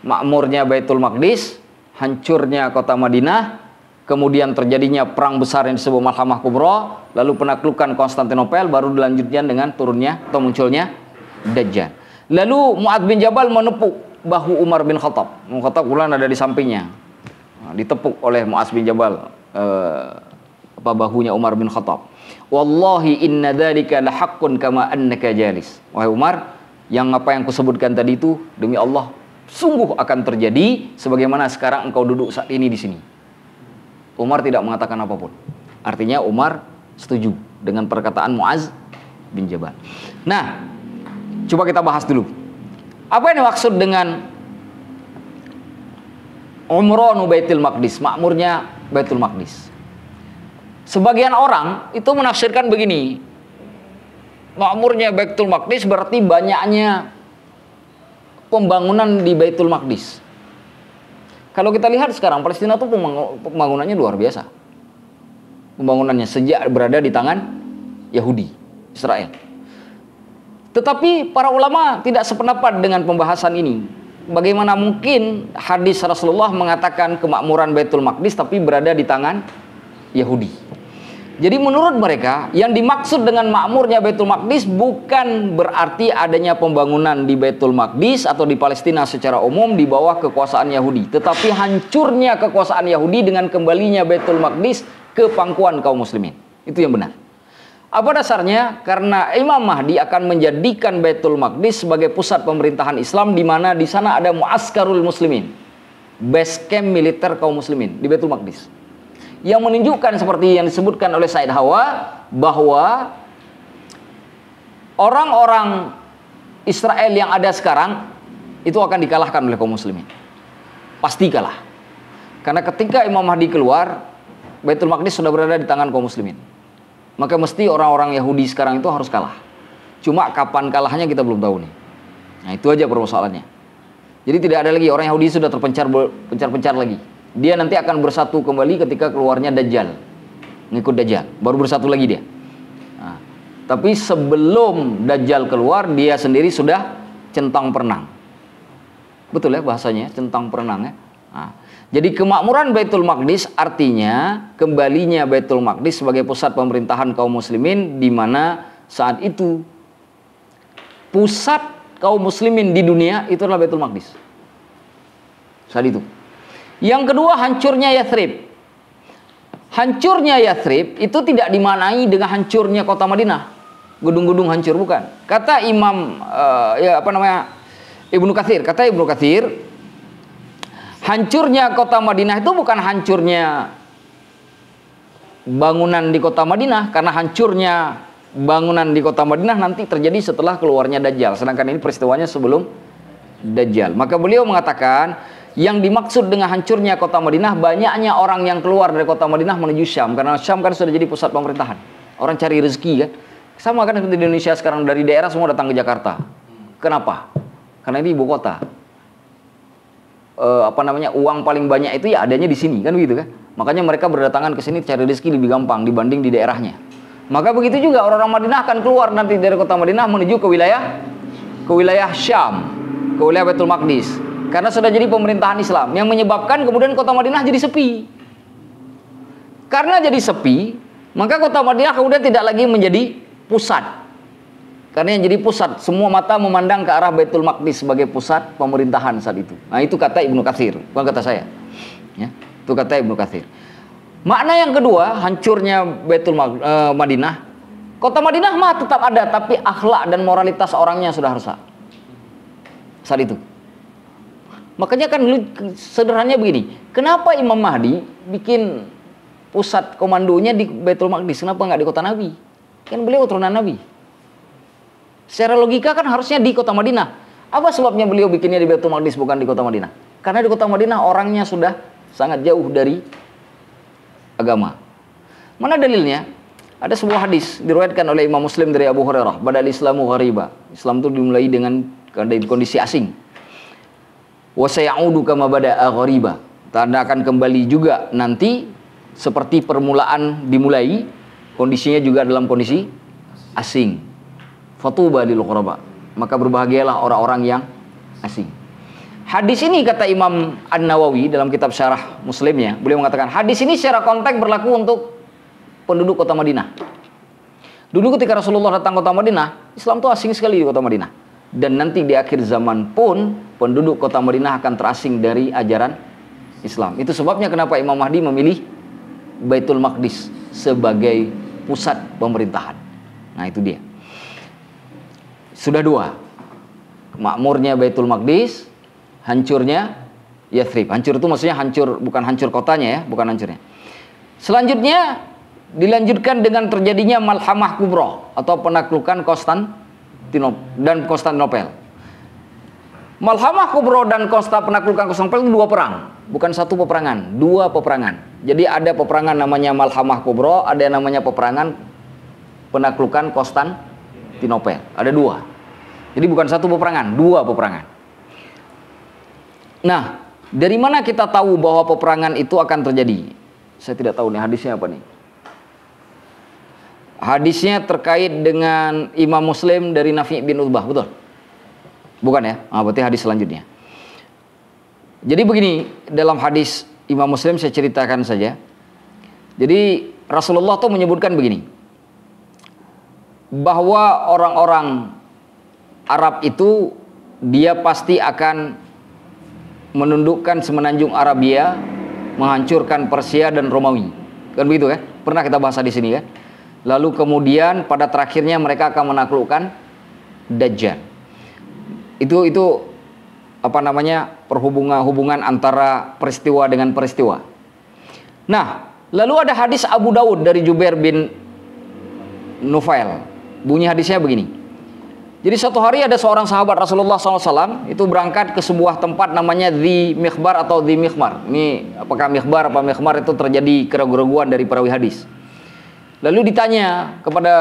makmurnya Baitul Maqdis, hancurnya kota Madinah, kemudian terjadinya perang besar yang disebut Malhamah Kubra, lalu penaklukan Konstantinopel, baru dilanjutkan dengan turunnya atau munculnya Dajjal. Lalu Mu'adz bin Jabal menepuk bahu Umar bin Khattab. Umar bin Khattab kebetulan ada di sampingnya. Nah, ditepuk oleh Mu'adz bin Jabal bahunya Umar bin Khattab. Wallahi inna dzalika lahaqqun kama annaka jalis. Wahai Umar, yang apa yang kusebutkan tadi itu demi Allah sungguh akan terjadi sebagaimana sekarang engkau duduk saat ini di sini. Umar tidak mengatakan apapun. Artinya Umar setuju dengan perkataan Mu'adz bin Jabal. Nah, coba kita bahas dulu. Apa yang dimaksud dengan umranu Baitul Maqdis, makmurnya Baitul Maqdis? Sebagian orang itu menafsirkan begini. Makmurnya Baitul Maqdis berarti banyaknya pembangunan di Baitul Maqdis. Kalau kita lihat sekarang Palestina itu pembangunannya luar biasa. Pembangunannya sejak berada di tangan Yahudi, Israel. Tetapi para ulama tidak sependapat dengan pembahasan ini. Bagaimana mungkin hadis Rasulullah mengatakan kemakmuran Baitul Maqdis tapi berada di tangan Yahudi? Jadi menurut mereka yang dimaksud dengan makmurnya Baitul Maqdis bukan berarti adanya pembangunan di Baitul Maqdis atau di Palestina secara umum di bawah kekuasaan Yahudi, tetapi hancurnya kekuasaan Yahudi dengan kembalinya Baitul Maqdis ke pangkuan kaum muslimin. Itu yang benar. Apa dasarnya? Karena Imam Mahdi akan menjadikan Baitul Maqdis sebagai pusat pemerintahan Islam, di mana di sana ada muaskarul muslimin, base camp militer kaum muslimin di Baitul Maqdis. Yang menunjukkan seperti yang disebutkan oleh Said Hawa bahwa orang-orang Israel yang ada sekarang itu akan dikalahkan oleh kaum muslimin. Pasti kalah. Karena ketika Imam Mahdi keluar, Baitul Maqdis sudah berada di tangan kaum muslimin. Maka mesti orang-orang Yahudi sekarang itu harus kalah. Cuma kapan kalahnya kita belum tahu nih. Nah, itu aja permasalahannya. Jadi tidak ada lagi orang Yahudi sudah terpencar lagi. Dia nanti akan bersatu kembali ketika keluarnya Dajjal. Ngikut Dajjal, baru bersatu lagi dia. Nah, tapi sebelum Dajjal keluar, dia sendiri sudah centang perenang. Betul ya bahasanya, centang perenang ya. Nah, jadi kemakmuran Baitul Maqdis artinya kembalinya Baitul Maqdis sebagai pusat pemerintahan kaum muslimin, di mana saat itu pusat kaum muslimin di dunia itu adalah Baitul Maqdis. Saat itu. Yang kedua, hancurnya Yathrib. Hancurnya Yathrib itu tidak dimaknai dengan hancurnya kota Madinah. Gedung-gedung hancur, bukan. Kata Imam Ibnu Katsir, hancurnya kota Madinah itu bukan hancurnya bangunan di kota Madinah, karena hancurnya bangunan di kota Madinah nanti terjadi setelah keluarnya Dajjal. Sedangkan ini peristiwanya sebelum Dajjal. Maka beliau mengatakan yang dimaksud dengan hancurnya kota Madinah, banyaknya orang yang keluar dari kota Madinah menuju Syam. Karena Syam kan sudah jadi pusat pemerintahan. Orang cari rezeki kan. Sama kan seperti di Indonesia sekarang, dari daerah semua datang ke Jakarta. Kenapa? Karena ini ibu kota. Uang paling banyak itu ya adanya di sini kan begitu kan. Makanya mereka berdatangan ke sini cari rezeki lebih gampang dibanding di daerahnya. Maka begitu juga orang-orang Madinah akan keluar nanti dari kota Madinah menuju ke wilayah Syam, ke wilayah Baitul Maqdis. Karena sudah jadi pemerintahan Islam, yang menyebabkan kemudian kota Madinah jadi sepi. Karena jadi sepi, maka kota Madinah kemudian tidak lagi menjadi pusat. Karena yang jadi pusat, semua mata memandang ke arah Baitul Maqdis sebagai pusat pemerintahan saat itu. Nah, itu kata Ibnu Katsir, bukan kata saya. Ya, itu kata Ibnu Katsir. Makna yang kedua, hancurnya Baitul Madinah. Kota Madinah mah tetap ada, tapi akhlak dan moralitas orangnya sudah rusak. Saat itu. Makanya kan sederhananya begini, kenapa Imam Mahdi bikin pusat komandonya di Baitul Maqdis, kenapa nggak di kota Nabi? Kan beliau turunan Nabi. Secara logika kan harusnya di kota Madinah. Apa sebabnya beliau bikinnya di Baitul Maqdis bukan di kota Madinah? Karena di kota Madinah orangnya sudah sangat jauh dari agama. Mana dalilnya? Ada sebuah hadis diriwayatkan oleh Imam Muslim dari Abu Hurairah, "Badal Islamu ghariba." Islam itu dimulai dengan kondisi asing. Wa sayaudu kama bada'a ghariba. Tanda akan kembali juga nanti seperti permulaan dimulai, kondisinya juga dalam kondisi asing. Fatuba lil ghuraba. Maka berbahagialah orang-orang yang asing. Hadis ini kata Imam An-Nawawi dalam kitab Syarah Muslimnya, beliau mengatakan hadis ini secara konteks berlaku untuk penduduk kota Madinah. Dulu ketika Rasulullah datang kota Madinah, Islam itu asing sekali di kota Madinah. Dan nanti di akhir zaman pun penduduk kota Madinah akan terasing dari ajaran Islam. Itu sebabnya kenapa Imam Mahdi memilih Baitul Maqdis sebagai pusat pemerintahan. Nah, itu dia. Sudah dua. Makmurnya Baitul Maqdis, hancurnya Yathrib. Hancur itu maksudnya hancur, bukan hancur kotanya ya, bukan hancurnya. Selanjutnya dilanjutkan dengan terjadinya Malhamah Kubra atau penaklukan Konstantinopel. Malhamah Kubra dan penaklukan Konstantinopel itu dua perang, bukan satu peperangan, dua peperangan. Jadi ada peperangan namanya Malhamah Kubra, ada yang namanya peperangan penaklukan Konstantinopel. Ada dua. Jadi bukan satu peperangan, dua peperangan. Nah, dari mana kita tahu bahwa peperangan itu akan terjadi? Saya tidak tahu nih hadisnya apa nih. Hadisnya terkait dengan Imam Muslim dari Nafi' bin Utbah, betul? Bukan ya? Berarti hadis selanjutnya. Jadi begini, dalam hadis Imam Muslim saya ceritakan saja. Jadi Rasulullah tuh menyebutkan begini, bahwa orang-orang Arab itu dia pasti akan menundukkan semenanjung Arabia, menghancurkan Persia dan Romawi. Kan begitu kan? Pernah kita bahas di sini kan? Lalu kemudian pada terakhirnya mereka akan menaklukkan Dajjal. Itu hubungan antara peristiwa dengan peristiwa. Nah, lalu ada hadis Abu Dawud dari Jubair bin Nufail. Bunyi hadisnya begini. Jadi suatu hari ada seorang sahabat Rasulullah SAW itu berangkat ke sebuah tempat namanya Dhi Mikhbar atau Dhi Mikhmar. Ini apakah Mikhbar apa Mikhmar, itu terjadi keraguan-keraguan dari perawi hadis. Lalu ditanya kepada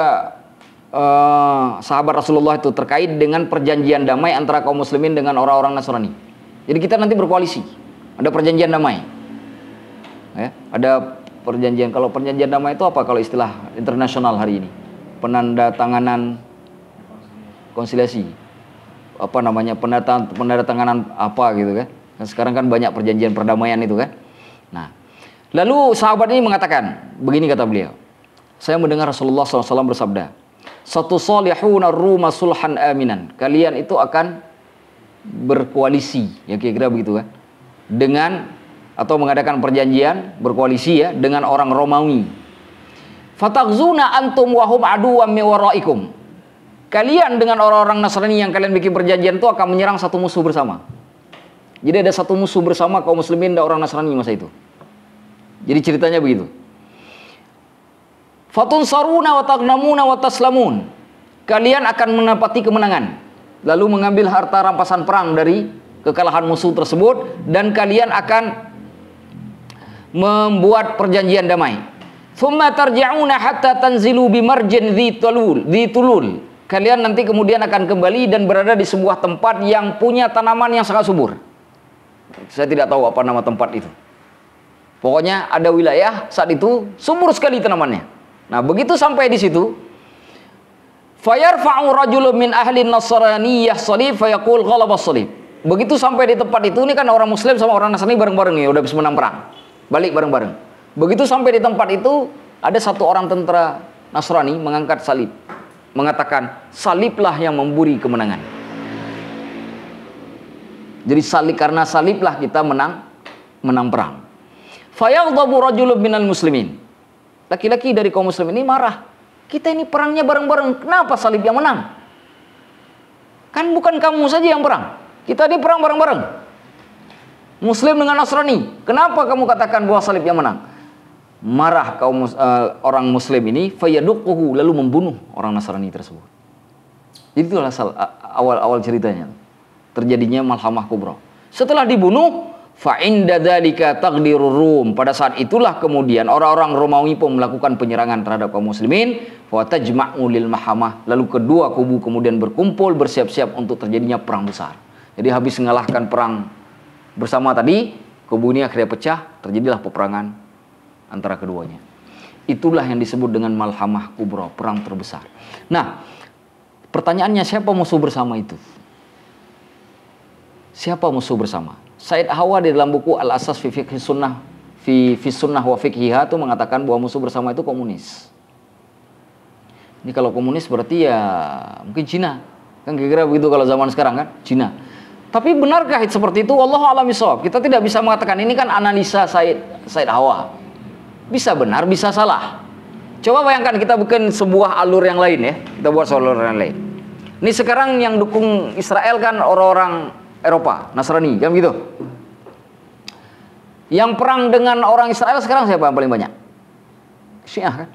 sahabat Rasulullah itu terkait dengan perjanjian damai antara kaum muslimin dengan orang-orang Nasrani. Jadi kita nanti berkoalisi, ada perjanjian damai. Ya, ada perjanjian. Kalau perjanjian damai itu apa kalau istilah internasional hari ini? Penandatanganan konsiliasi, apa namanya, penandatanganan apa gitu kan. Sekarang kan banyak perjanjian perdamaian itu kan. Nah, lalu sahabat ini mengatakan, begini kata beliau, saya mendengar Rasulullah SAW bersabda, satu solihuna ruma sulhan aminan, kalian itu akan berkoalisi, ya kira-kira begitu kan, dengan atau mengadakan perjanjian berkoalisi ya dengan orang Romawi. Fatagzuna antum wahum aduwam mi waraikum. Kalian dengan orang-orang Nasrani yang kalian bikin perjanjian itu akan menyerang satu musuh bersama. Jadi ada satu musuh bersama kaum muslimin dan orang Nasrani masa itu. Jadi ceritanya begitu. Fatun saruna wa tagnamuna wa taslamun. Kalian akan menapati kemenangan, lalu mengambil harta rampasan perang dari kekalahan musuh tersebut, dan kalian akan membuat perjanjian damai. Thumma tarji'una hatta tanzilu bimarjin dhi tulul. Kalian nanti kemudian akan kembali dan berada di sebuah tempat yang punya tanaman yang sangat subur. Saya tidak tahu apa nama tempat itu. Pokoknya ada wilayah saat itu subur sekali tanamannya. Nah, begitu sampai di situ, fayarfa'u rajulun min ahli nasraniyah salib fayaqul ghalaba salib. Begitu sampai di tempat itu, ini kan orang muslim sama orang Nasrani bareng-bareng nih, udah habis menang perang. Balik bareng-bareng. Begitu sampai di tempat itu, ada satu orang tentara Nasrani mengangkat salib, mengatakan, saliblah yang memberi kemenangan. Jadi karena saliblah kita menang perang. Fayaghdabu rajulun minal muslimin. Laki-laki dari kaum muslim ini marah. Kita ini perangnya bareng-bareng, kenapa salib yang menang? Kan bukan kamu saja yang perang. Kita ini perang bareng-bareng. Muslim dengan Nasrani. Kenapa kamu katakan bahwa salib yang menang? Marah orang muslim ini, fayaduquhu, lalu membunuh orang Nasrani tersebut. Jadi itulah awal ceritanya. Terjadinya malhamah kubra. Setelah dibunuh, fa inda dzalika taqdirur rum. Pada saat itulah kemudian orang-orang Romawi pun melakukan penyerangan terhadap kaum muslimin, wa tajma'u lil mahamah. Lalu kedua kubu kemudian berkumpul bersiap-siap untuk terjadinya perang besar. Jadi habis mengalahkan perang bersama tadi, kubu ini akhirnya pecah, terjadilah peperangan antara keduanya. Itulah yang disebut dengan malhamah kubra, perang terbesar. Nah, pertanyaannya, siapa musuh bersama itu? Siapa musuh bersama? Said Hawa di dalam buku Al-Asas fi Fiqh Sunnah fi Sunnah wa Fiqhiha itu mengatakan bahwa musuh bersama itu komunis. Ini kalau komunis berarti ya mungkin Cina. Kan kira-kira begitu kalau zaman sekarang kan, Cina. Tapi benarkah itu seperti itu? Wallahu a'lam bishawab. Kita tidak bisa mengatakan, ini kan analisa Said Hawa. Bisa benar, bisa salah. Coba bayangkan kita bikin sebuah alur yang lain ya. Kita buat alur yang lain. Ini sekarang yang dukung Israel kan orang-orang Eropa, Nasrani, kan gitu. Yang perang dengan orang Israel sekarang siapa yang paling banyak? Syiah kan?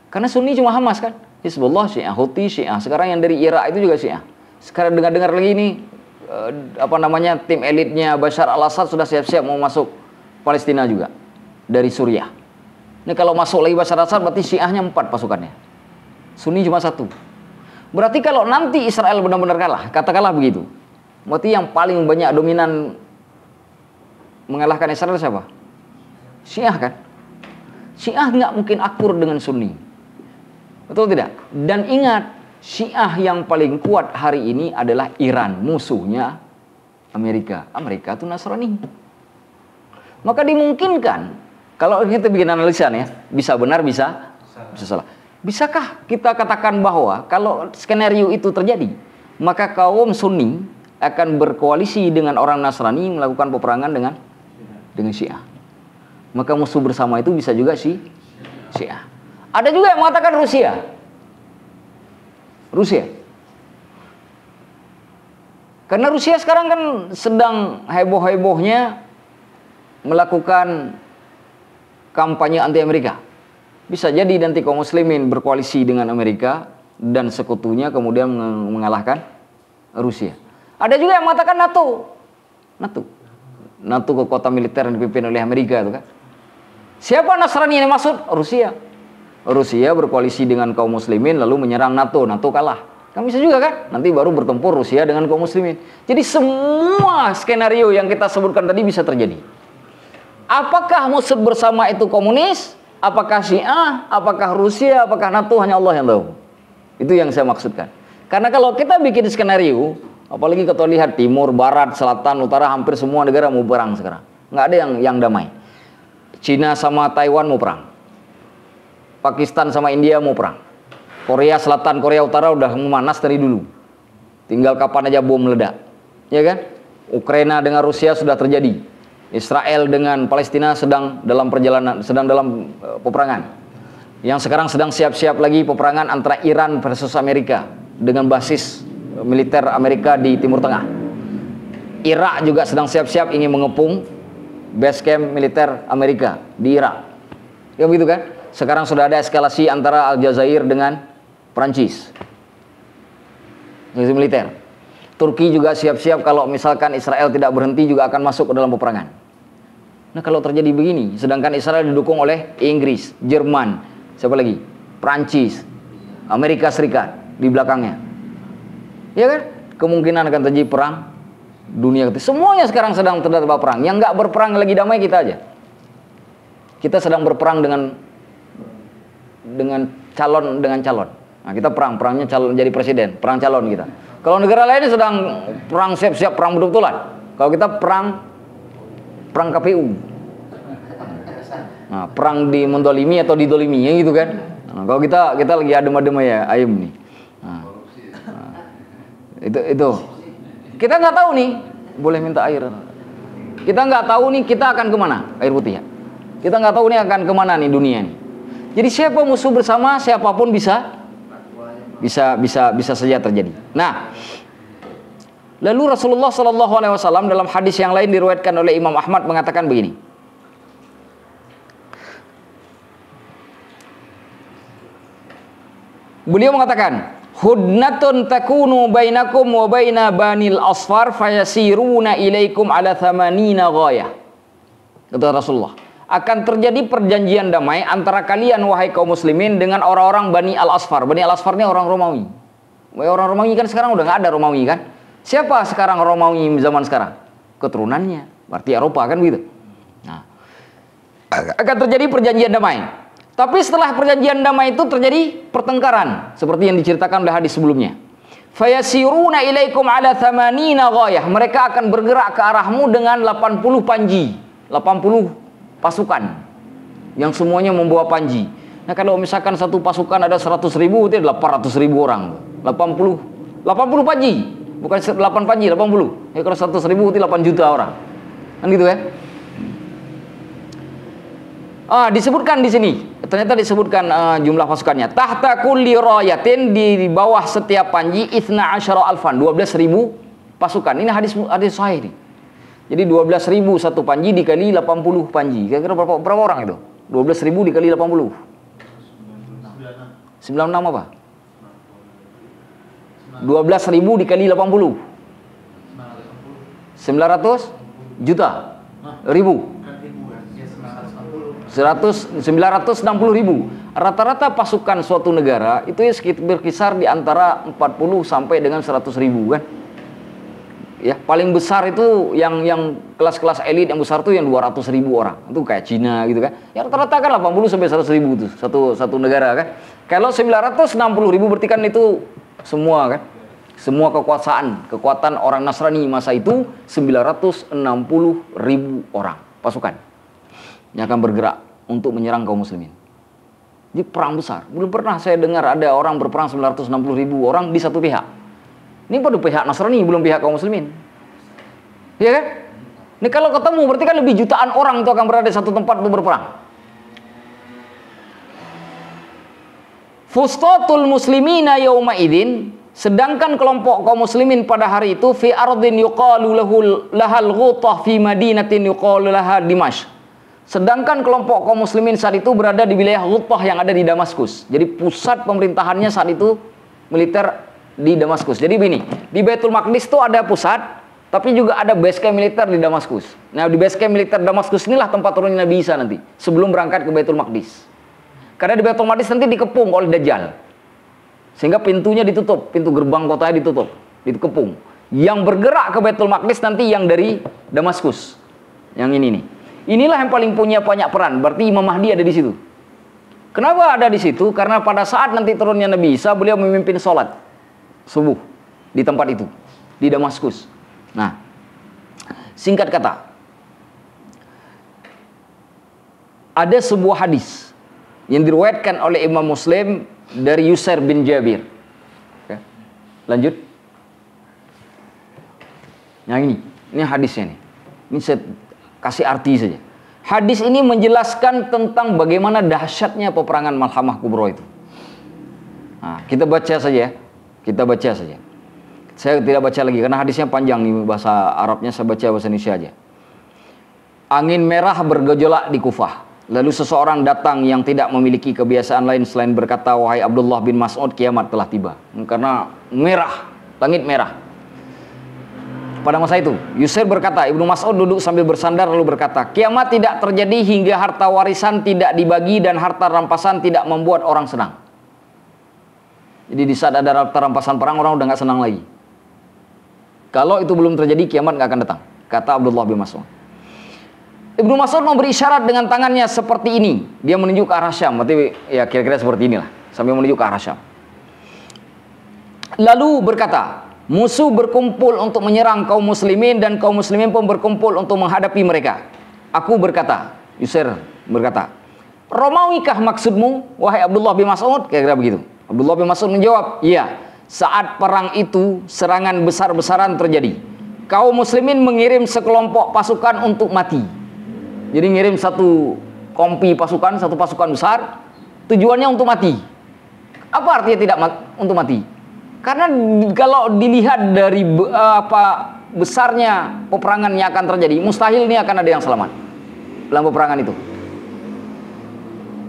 Karena Sunni cuma Hamas kan? Hizbullah, Syiah, Houthi, Syiah. Sekarang yang dari Irak itu juga Syiah. Sekarang dengar-dengar lagi ini tim elitnya Bashar al-Assad sudah siap-siap mau masuk Palestina juga dari Suriah. Ini kalau masuk lagi Bashar al-Assad berarti Syiahnya 4 pasukannya. Sunni cuma 1. Berarti kalau nanti Israel benar-benar kalah, katakanlah begitu, berarti yang paling banyak dominan mengalahkan Israel siapa? Syiah kan? Syiah nggak mungkin akur dengan Sunni. Betul tidak? Dan ingat, Syiah yang paling kuat hari ini adalah Iran, musuhnya Amerika. Amerika itu Nasrani. Maka dimungkinkan, kalau kita bikin analisa ya, bisa benar, bisa salah. Bisakah kita katakan bahwa kalau skenario itu terjadi, maka kaum Sunni akan berkoalisi dengan orang Nasrani melakukan peperangan dengan Syiah. Maka musuh bersama itu bisa juga Syiah. Ada juga yang mengatakan Rusia. Karena Rusia sekarang kan sedang heboh-hebohnya melakukan kampanye anti Amerika. Bisa jadi nanti kaum muslimin berkoalisi dengan Amerika dan sekutunya kemudian mengalahkan Rusia. Ada juga yang mengatakan NATO kekuatan militer yang dipimpin oleh Amerika itu kan. Siapa Nasrani yang dimaksud? Rusia berkoalisi dengan kaum muslimin lalu menyerang NATO kalah. Kan bisa juga kan? Nanti baru bertempur Rusia dengan kaum muslimin. Jadi semua skenario yang kita sebutkan tadi bisa terjadi. Apakah musuh bersama itu komunis? Apakah Syiah? Apakah Rusia? Apakah NATO? Hanya Allah yang tahu. Itu yang saya maksudkan. Karena kalau kita bikin skenario, apalagi kita lihat timur, barat, selatan, utara, hampir semua negara mau perang sekarang. Nggak ada yang damai. Cina sama Taiwan mau perang. Pakistan sama India mau perang. Korea Selatan, Korea Utara udah memanas dari dulu. Tinggal kapan aja bom meledak. Ya kan? Ukraina dengan Rusia sudah terjadi. Israel dengan Palestina sedang dalam peperangan. Yang sekarang sedang siap-siap lagi peperangan antara Iran versus Amerika dengan basis militer Amerika di Timur Tengah. Irak juga sedang siap-siap ingin mengepung base camp militer Amerika di Irak. Ya begitu kan? Sekarang sudah ada eskalasi antara Aljazair dengan Prancis. Militer. Turki juga siap-siap kalau misalkan Israel tidak berhenti juga akan masuk ke dalam peperangan. Nah kalau terjadi begini, sedangkan Israel didukung oleh Inggris, Jerman, siapa lagi? Prancis, Amerika Serikat di belakangnya. Ya kan? Kemungkinan akan terjadi perang dunia ketiga. Semuanya sekarang sedang terdapat perang. Yang nggak berperang lagi damai kita aja. Kita sedang berperang dengan calon. Nah, kita perangnya calon jadi presiden, perang calon kita. Kalau negara lain sedang perang siap-siap perang betul-betulan. Kalau kita perang KPU. Nah, perang di mendolimi atau didolimi ya gitu kan. Nah, kalau kita lagi adem-adem ya ayem nih. Itu. Kita nggak tahu nih, boleh minta air. Kita nggak tahu nih kita akan kemana, air putih ya. Kita nggak tahu nih akan kemana nih dunia nih. Jadi siapa musuh bersama, siapapun bisa saja terjadi. Nah, lalu Rasulullah SAW dalam hadis yang lain diriwayatkan oleh Imam Ahmad mengatakan begini. Beliau mengatakan, hudnatun takunu bainakum wa baina banil asfar fayasiruna ilaikum ala thamanina ghayah. Kata Rasulullah, akan terjadi perjanjian damai antara kalian wahai kaum muslimin dengan orang-orang Bani Al-Asfar. Bani Al-Asfar ini orang Romawi. Orang Romawi kan sekarang udah nggak ada Romawi kan? Siapa sekarang Romawi zaman sekarang? Keturunannya, berarti Eropa kan gitu. Nah, akan terjadi perjanjian damai. Tapi setelah perjanjian damai itu terjadi pertengkaran seperti yang diceritakan oleh hadis sebelumnya. Fayasiruna ilaikum ala thamanina ghayah. Mereka akan bergerak ke arahmu dengan 80 panji, 80 pasukan yang semuanya membawa panji. Nah, kalau misalkan satu pasukan ada 100.000 itu 800.000 orang. 80 panji. Bukan 8 panji, 80. Ya kalau 100.000 itu 8 juta orang. Kan gitu ya. Disebutkan di sini. Ternyata disebutkan jumlah pasukannya. Tahta kulli rayatin, di bawah setiap panji 12.000 pasukan. Ini hadis sahih nih. Jadi 12.000 satu panji dikali 80 panji. Kira-kira berapa orang itu? 12.000 dikali 80. 96 apa? 12.000 dikali 80. 900 juta. Ribu. 960.000. Rata-rata pasukan suatu negara itu ya berkisar di antara 40 sampai dengan 100.000 kan. Ya, paling besar itu yang kelas-kelas elit yang besar itu yang 200.000 orang. Itu kayak Cina gitu kan. Ya rata-rata kan 80 sampai 100.000 itu satu negara kan. Kalau 960.000 berarti kan itu semua kan. Semua kekuatan orang Nasrani masa itu 960.000 orang pasukan yang akan bergerak untuk menyerang kaum muslimin. Jadi perang besar. Belum pernah saya dengar ada orang berperang 960.000 orang di satu pihak. Ini pada pihak Nasrani, belum pihak kaum muslimin. Ya kan? Ini kalau ketemu berarti kan lebih jutaan orang itu akan berada di satu tempat untuk berperang. Fustatul muslimina yauma idzin, sedangkan kelompok kaum muslimin pada hari itu fi ardin yuqalu lahal ghutah fi madinatin yuqalu laha Dimashq. Sedangkan kelompok kaum muslimin saat itu berada di wilayah Ghutah yang ada di Damaskus. Jadi pusat pemerintahannya saat itu militer di Damaskus. Jadi begini, di Baitul Maqdis itu ada pusat, tapi juga ada base camp militer di Damaskus. Nah, di base camp militer Damaskus inilah tempat turunnya Nabi Isa nanti, sebelum berangkat ke Baitul Maqdis. Karena di Baitul Maqdis nanti dikepung oleh Dajjal. Sehingga pintunya ditutup, pintu gerbang kotanya ditutup, dikepung. Yang bergerak ke Baitul Maqdis nanti yang dari Damaskus. Yang ini nih. Inilah yang paling punya banyak peran, berarti Imam Mahdi ada di situ. Kenapa ada di situ? Karena pada saat nanti turunnya Nabi Isa, beliau memimpin sholat subuh di tempat itu, di Damaskus. Nah, singkat kata, ada sebuah hadis yang diriwayatkan oleh Imam Muslim dari Yusair bin Jabir. Oke. Lanjut. Yang ini hadisnya nih. Ini saya kasih arti saja. Hadis ini menjelaskan tentang bagaimana dahsyatnya peperangan Malhamah Kubro itu. Nah, kita baca saja ya. Kita baca saja. Saya tidak baca lagi karena hadisnya panjang nih, bahasa Arabnya saya baca bahasa Indonesia aja. Angin merah bergejolak di Kufah. Lalu seseorang datang yang tidak memiliki kebiasaan lain selain berkata, "Wahai Abdullah bin Mas'ud, kiamat telah tiba." Karena merah, langit merah. Pada masa itu, Yusair berkata, Ibnu Mas'ud duduk sambil bersandar lalu berkata, "Kiamat tidak terjadi hingga harta warisan tidak dibagi dan harta rampasan tidak membuat orang senang." Jadi di saat ada harta rampasan perang, orang udah nggak senang lagi. Kalau itu belum terjadi, kiamat nggak akan datang, kata Abdullah bin Mas'ud. Ibnu Mas'ud memberi isyarat dengan tangannya seperti ini. Dia menunjuk ke arah Syam, berarti ya kira-kira seperti inilah, sambil menunjuk ke arah Syam. Lalu berkata, musuh berkumpul untuk menyerang kaum muslimin dan kaum muslimin pun berkumpul untuk menghadapi mereka. Aku berkata, Yusair berkata, "Romawikah maksudmu, wahai Abdullah bin Mas'ud?" Kira-kira begitu. Abdullah bin Mas'ud menjawab, "Iya, saat perang itu serangan besar-besaran terjadi. Kaum muslimin mengirim sekelompok pasukan untuk mati." Jadi ngirim satu kompi pasukan, satu pasukan besar, tujuannya untuk mati. Apa artinya tidak untuk mati? Karena kalau dilihat dari besarnya peperangan yang akan terjadi, mustahil ini akan ada yang selamat dalam peperangan itu.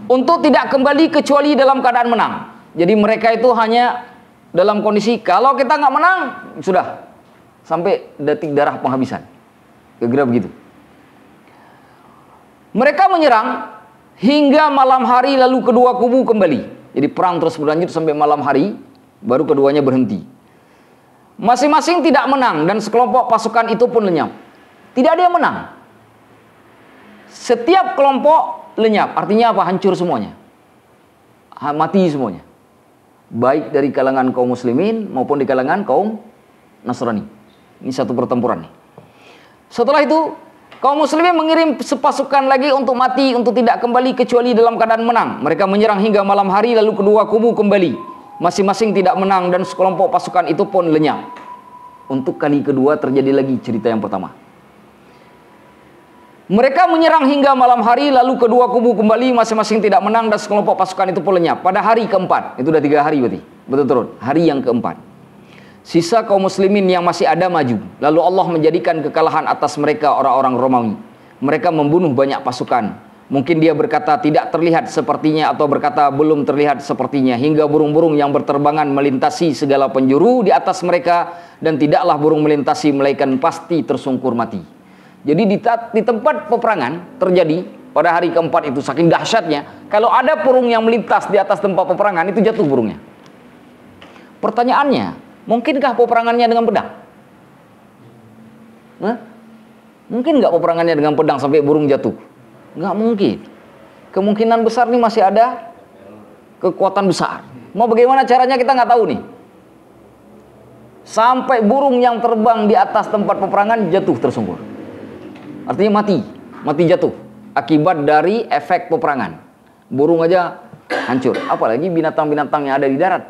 Untuk tidak kembali kecuali dalam keadaan menang. Jadi mereka itu hanya dalam kondisi kalau kita nggak menang, sudah sampai detik darah penghabisan. Kira-kira begitu. Mereka menyerang hingga malam hari lalu kedua kubu kembali. Jadi perang terus berlanjut sampai malam hari. Baru keduanya berhenti. Masing-masing tidak menang dan sekelompok pasukan itu pun lenyap. Tidak ada yang menang. Setiap kelompok lenyap. Artinya apa? Hancur semuanya. Mati semuanya. Baik dari kalangan kaum muslimin maupun di kalangan kaum Nasrani. Ini satu pertempuran nih. Setelah itu kaum muslimin mengirim sepasukan lagi untuk mati, untuk tidak kembali kecuali dalam keadaan menang. Mereka menyerang hingga malam hari lalu kedua kubu kembali. Masing-masing tidak menang dan sekelompok pasukan itu pun lenyap. Untuk kali kedua terjadi lagi cerita yang pertama. Mereka menyerang hingga malam hari lalu kedua kubu kembali, masing-masing tidak menang dan sekelompok pasukan itu pun lenyap. Pada hari keempat, itu udah 3 hari berarti, betul-betul hari yang keempat, sisa kaum muslimin yang masih ada maju. Lalu Allah menjadikan kekalahan atas mereka orang-orang Romawi. Mereka membunuh banyak pasukan. Mungkin dia berkata tidak terlihat sepertinya atau berkata belum terlihat sepertinya. Hingga burung-burung yang berterbangan melintasi segala penjuru di atas mereka. Dan tidaklah burung melintasi melainkan pasti tersungkur mati. Jadi di tempat peperangan terjadi pada hari keempat itu saking dahsyatnya. Kalau ada burung yang melintas di atas tempat peperangan itu jatuh burungnya. Pertanyaannya, mungkinkah peperangannya dengan pedang? Mungkin nggak peperangannya dengan pedang sampai burung jatuh? Nggak mungkin. Kemungkinan besar nih masih ada kekuatan besar. Mau bagaimana caranya kita nggak tahu nih. Sampai burung yang terbang di atas tempat peperangan jatuh tersungkur. Artinya mati jatuh. Akibat dari efek peperangan. Burung aja hancur. Apalagi binatang-binatang yang ada di darat.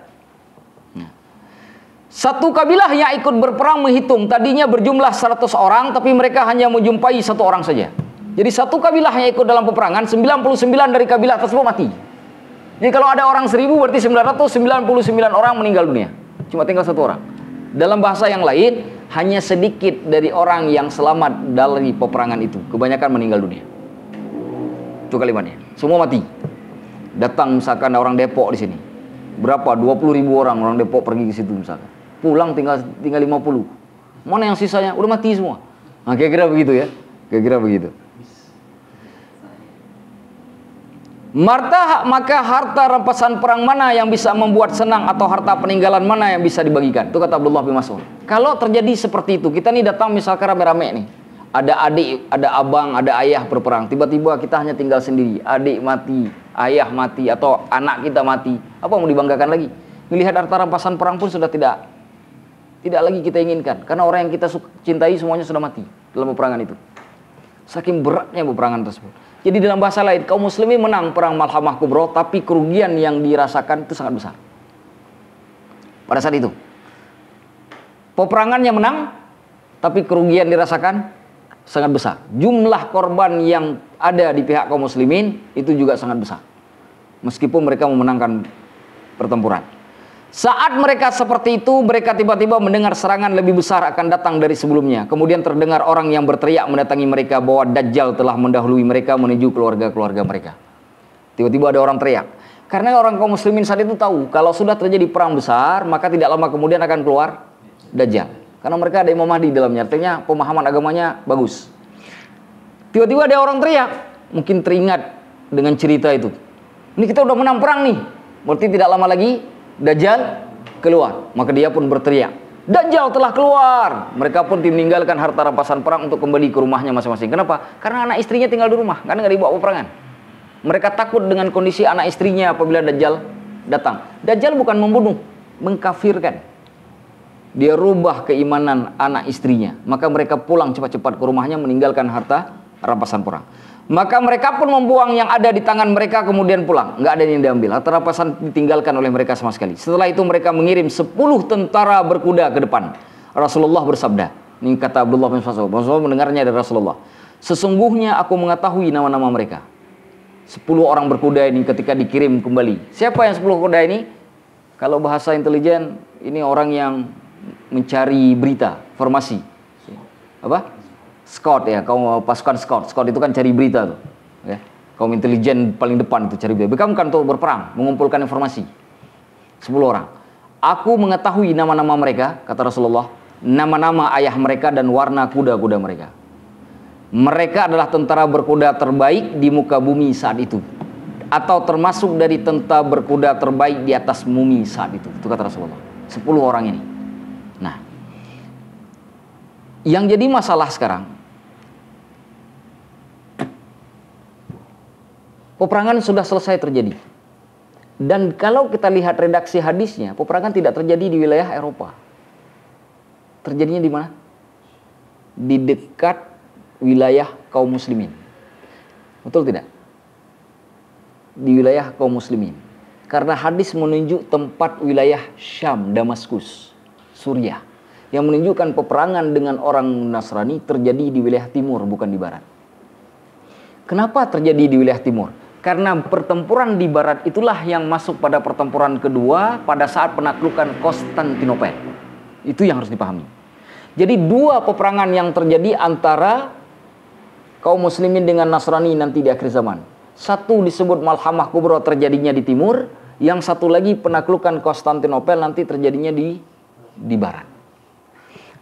Satu kabilah yang ikut berperang menghitung. Tadinya berjumlah 100 orang, tapi mereka hanya menjumpai 1 orang saja. Jadi satu kabilah yang ikut dalam peperangan, 99 dari kabilah tersebut mati. Jadi kalau ada orang 1000 berarti 999 orang meninggal dunia. Cuma tinggal 1 orang. Dalam bahasa yang lain, hanya sedikit dari orang yang selamat dari peperangan itu. Kebanyakan meninggal dunia. Itu kalimatnya. Semua mati. Datang misalkan orang Depok di sini. Berapa? 20.000 orang Depok pergi ke situ misalkan. Pulang tinggal 50. Mana yang sisanya? Udah mati semua. Nah, kira-kira begitu ya. Kira-kira begitu. Maka harta rampasan perang mana yang bisa membuat senang, atau harta peninggalan mana yang bisa dibagikan? Itu kata Abdullah bin Mas'ud. Kalau terjadi seperti itu, kita nih datang misalkan rame-rame nih. Ada adik, ada abang, ada ayah berperang. Tiba-tiba kita hanya tinggal sendiri. Adik mati, ayah mati, atau anak kita mati. Apa mau dibanggakan lagi? Melihat harta rampasan perang pun sudah tidak lagi kita inginkan. Karena orang yang kita cintai semuanya sudah mati dalam peperangan itu. Saking beratnya peperangan tersebut. Jadi dalam bahasa lain, kaum muslimin menang perang Malhamah Kubro, tapi kerugian yang dirasakan itu sangat besar. Pada saat itu, peperangannya menang, tapi kerugian dirasakan sangat besar. Jumlah korban yang ada di pihak kaum muslimin itu juga sangat besar. Meskipun mereka memenangkan pertempuran. Saat mereka seperti itu, mereka tiba-tiba mendengar serangan lebih besar akan datang dari sebelumnya. Kemudian terdengar orang yang berteriak mendatangi mereka bahwa Dajjal telah mendahului mereka menuju keluarga-keluarga mereka. Tiba-tiba ada orang teriak. Karena orang kaum muslimin saat itu tahu, kalau sudah terjadi perang besar, maka tidak lama kemudian akan keluar Dajjal. Karena mereka ada Imam Mahdi di dalamnya, artinya pemahaman agamanya bagus. Tiba-tiba ada orang teriak, mungkin teringat dengan cerita itu. Ini kita udah menang perang nih, berarti tidak lama lagi Dajjal keluar. Maka dia pun berteriak, Dajjal telah keluar. Mereka pun meninggalkan harta rampasan perang untuk kembali ke rumahnya masing-masing. Kenapa? Karena anak istrinya tinggal di rumah, karena nggak dibawa peperangan. Mereka takut dengan kondisi anak istrinya apabila Dajjal datang. Dajjal bukan membunuh, mengkafirkan. Dia rubah keimanan anak istrinya. Maka mereka pulang cepat-cepat ke rumahnya meninggalkan harta rampasan perang. Maka mereka pun membuang yang ada di tangan mereka kemudian pulang. Nggak ada yang diambil. Harta rampasan ditinggalkan oleh mereka sama sekali. Setelah itu mereka mengirim 10 tentara berkuda ke depan. Rasulullah bersabda. Ini kata Abdullah bin Mas'ud. Rasulullah mendengarnya dari Rasulullah. Sesungguhnya aku mengetahui nama-nama mereka. 10 orang berkuda ini ketika dikirim kembali. Siapa yang 10 kuda ini? Kalau bahasa intelijen, ini orang yang mencari berita, formasi. Apa? Scout ya, kaum pasukan scout. Scout itu kan cari berita tuh. Ya. Kaum intelijen paling depan itu cari berita. Mereka bukan untuk berperang, mengumpulkan informasi. 10 orang. Aku mengetahui nama-nama mereka, kata Rasulullah, nama-nama ayah mereka dan warna kuda-kuda mereka. Mereka adalah tentara berkuda terbaik di muka bumi saat itu. Atau termasuk dari tentara berkuda terbaik di atas bumi saat itu. Itu kata Rasulullah. 10 orang ini. Nah, yang jadi masalah sekarang, peperangan sudah selesai terjadi. Dan kalau kita lihat redaksi hadisnya, peperangan tidak terjadi di wilayah Eropa. Terjadinya di mana? Di dekat wilayah kaum muslimin. Betul tidak? Di wilayah kaum muslimin. Karena hadis menunjuk tempat wilayah Syam, Damaskus, Suriah. Yang menunjukkan peperangan dengan orang Nasrani terjadi di wilayah timur, bukan di barat. Kenapa terjadi di wilayah timur? Karena pertempuran di barat itulah yang masuk pada pertempuran kedua pada saat penaklukan Konstantinopel. Itu yang harus dipahami. Jadi dua peperangan yang terjadi antara kaum muslimin dengan Nasrani nanti di akhir zaman. Satu disebut Malhamah Kubro terjadinya di timur, yang satu lagi penaklukan Konstantinopel nanti terjadinya di barat.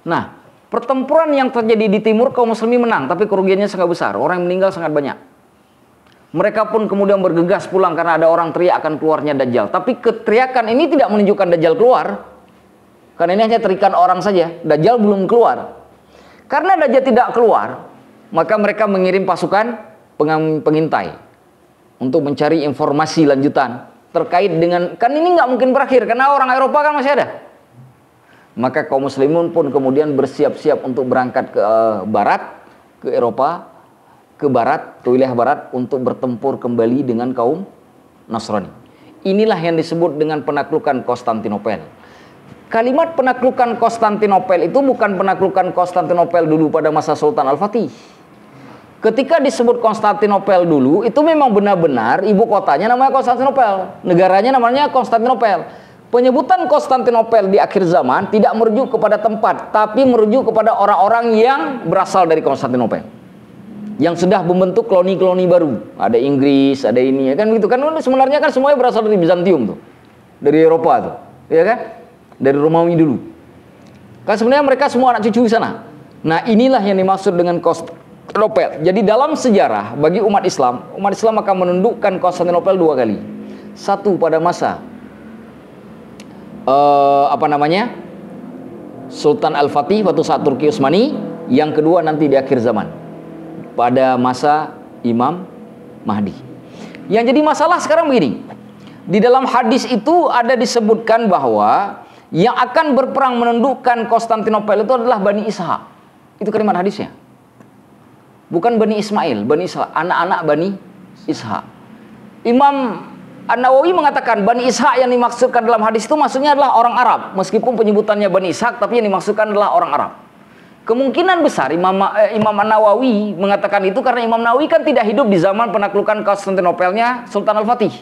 Nah, pertempuran yang terjadi di timur kaum muslimin menang, tapi kerugiannya sangat besar. Orang yang meninggal sangat banyak. Mereka pun kemudian bergegas pulang karena ada orang teriak akan keluarnya Dajjal. Tapi keteriakan ini tidak menunjukkan Dajjal keluar. Karena ini hanya teriakan orang saja. Dajjal belum keluar. Karena Dajjal tidak keluar, maka mereka mengirim pasukan pengintai untuk mencari informasi lanjutan terkait dengan, kan ini nggak mungkin berakhir karena orang Eropa kan masih ada. Maka kaum muslimun pun kemudian bersiap-siap untuk berangkat ke barat, ke Eropa, ke barat, ke wilayah barat untuk bertempur kembali dengan kaum Nasrani. Inilah yang disebut dengan penaklukan Konstantinopel. Kalimat penaklukan Konstantinopel itu bukan penaklukan Konstantinopel dulu pada masa Sultan Al-Fatih. Ketika disebut Konstantinopel dulu, itu memang benar-benar ibu kotanya namanya Konstantinopel, negaranya namanya Konstantinopel. Penyebutan Konstantinopel di akhir zaman tidak merujuk kepada tempat, tapi merujuk kepada orang-orang yang berasal dari Konstantinopel, yang sudah membentuk koloni-koloni baru. Ada Inggris, ada ini, ya kan begitu kan. Sebenarnya kan semuanya berasal dari Bizantium tuh. dari Eropa tuh, ya kan? Dari Romawi dulu. Kan sebenarnya mereka semua anak cucu di sana. Nah, inilah yang dimaksud dengan Konstantinopel. Jadi dalam sejarah bagi umat Islam akan menundukkan Konstantinopel 2 kali. Satu pada masa Sultan Al-Fatih waktu saat Turki Utsmani, yang kedua nanti di akhir zaman pada masa Imam Mahdi. Yang jadi masalah sekarang begini. Di dalam hadis itu ada disebutkan bahwa yang akan berperang menundukkan Konstantinopel itu adalah Bani Ishaq. Itu kalimat hadisnya. Bukan Bani Ismail, Bani Ishaq, anak-anak Bani Ishaq. Imam An-Nawawi mengatakan Bani Ishaq yang dimaksudkan dalam hadis itu maksudnya adalah orang Arab. Meskipun penyebutannya Bani Ishaq, tapi yang dimaksudkan adalah orang Arab. Kemungkinan besar Imam An-Nawawi mengatakan itu karena Imam Nawawi kan tidak hidup di zaman penaklukan Konstantinopelnya Sultan Al-Fatih.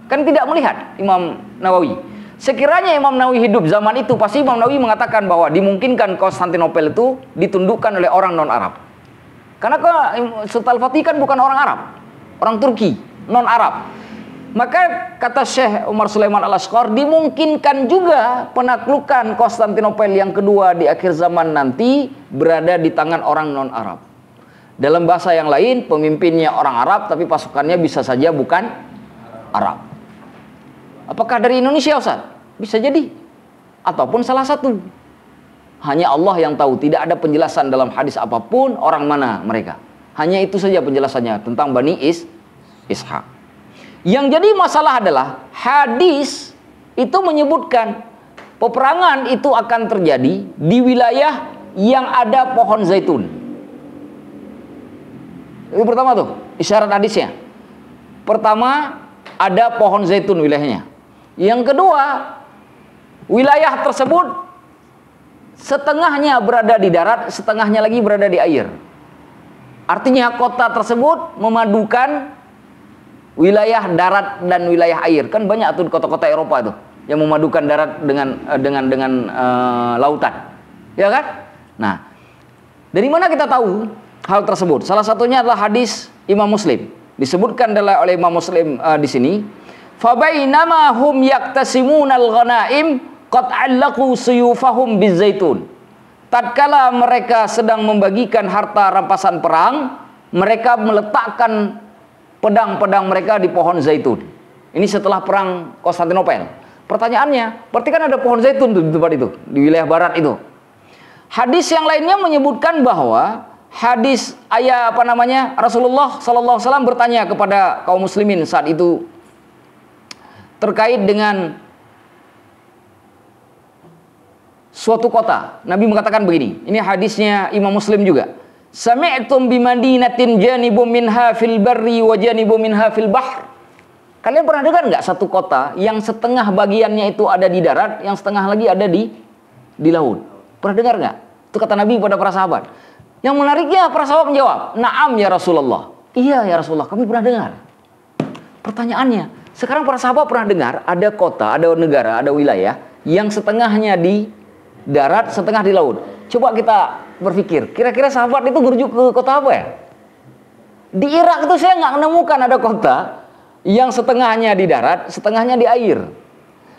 Kan tidak melihat Imam Nawawi. Sekiranya Imam Nawawi hidup zaman itu, pasti Imam Nawawi mengatakan bahwa dimungkinkan Konstantinopel itu ditundukkan oleh orang non-Arab. Karena Sultan Al-Fatih kan bukan orang Arab, orang Turki, non-Arab. Maka kata Syekh Umar Sulaiman Al-Ashqar, dimungkinkan juga penaklukan Konstantinopel yang kedua di akhir zaman nanti berada di tangan orang non-Arab. Dalam bahasa yang lain, pemimpinnya orang Arab tapi pasukannya bisa saja bukan Arab. Apakah dari Indonesia, Ustaz? Bisa jadi. Ataupun salah satu. Hanya Allah yang tahu. Tidak ada penjelasan dalam hadis apapun orang mana mereka. Hanya itu saja penjelasannya tentang Bani Ishaq. Yang jadi masalah adalah hadis itu menyebutkan peperangan itu akan terjadi di wilayah yang ada pohon zaitun. Itu pertama tuh, isyarat hadisnya. Pertama, ada pohon zaitun wilayahnya. Yang kedua, wilayah tersebut setengahnya berada di darat, setengahnya lagi berada di air. Artinya kota tersebut memadukan wilayah darat dan wilayah air. Kan banyak tuh kota-kota Eropa tuh yang memadukan darat dengan lautan. Ya kan? Nah, dari mana kita tahu hal tersebut? Salah satunya adalah hadis Imam Muslim. Disebutkan oleh Imam Muslim di sini. Fabainama hum yaktasimunal ghanaim qad 'allaqu suyufahum bizaitun. Tatkala mereka sedang membagikan harta rampasan perang, mereka meletakkan pedang-pedang mereka di pohon zaitun. Ini setelah perang Konstantinopel. Pertanyaannya, berarti kan ada pohon zaitun di tempat itu, di wilayah barat itu. Hadis yang lainnya menyebutkan bahwa Rasulullah SAW bertanya kepada kaum muslimin saat itu terkait dengan suatu kota. Nabi mengatakan begini. Ini hadisnya Imam Muslim juga. Sami'tum bimadinatin janibum minha fil barri wa janibum minha fil bahr. Kalian pernah dengar nggak satu kota yang setengah bagiannya itu ada di darat, yang setengah lagi ada di laut? Pernah dengar nggak? Itu kata Nabi kepada para sahabat. Yang menariknya para sahabat menjawab, "Na'am ya Rasulullah." Iya ya Rasulullah, kami pernah dengar. Pertanyaannya, sekarang para sahabat pernah dengar ada kota, ada negara, ada wilayah yang setengahnya di darat, setengah di laut. Coba kita berpikir, kira-kira sahabat itu merujuk ke kota apa ya? Di Irak itu saya nggak menemukan ada kota yang setengahnya di darat, setengahnya di air.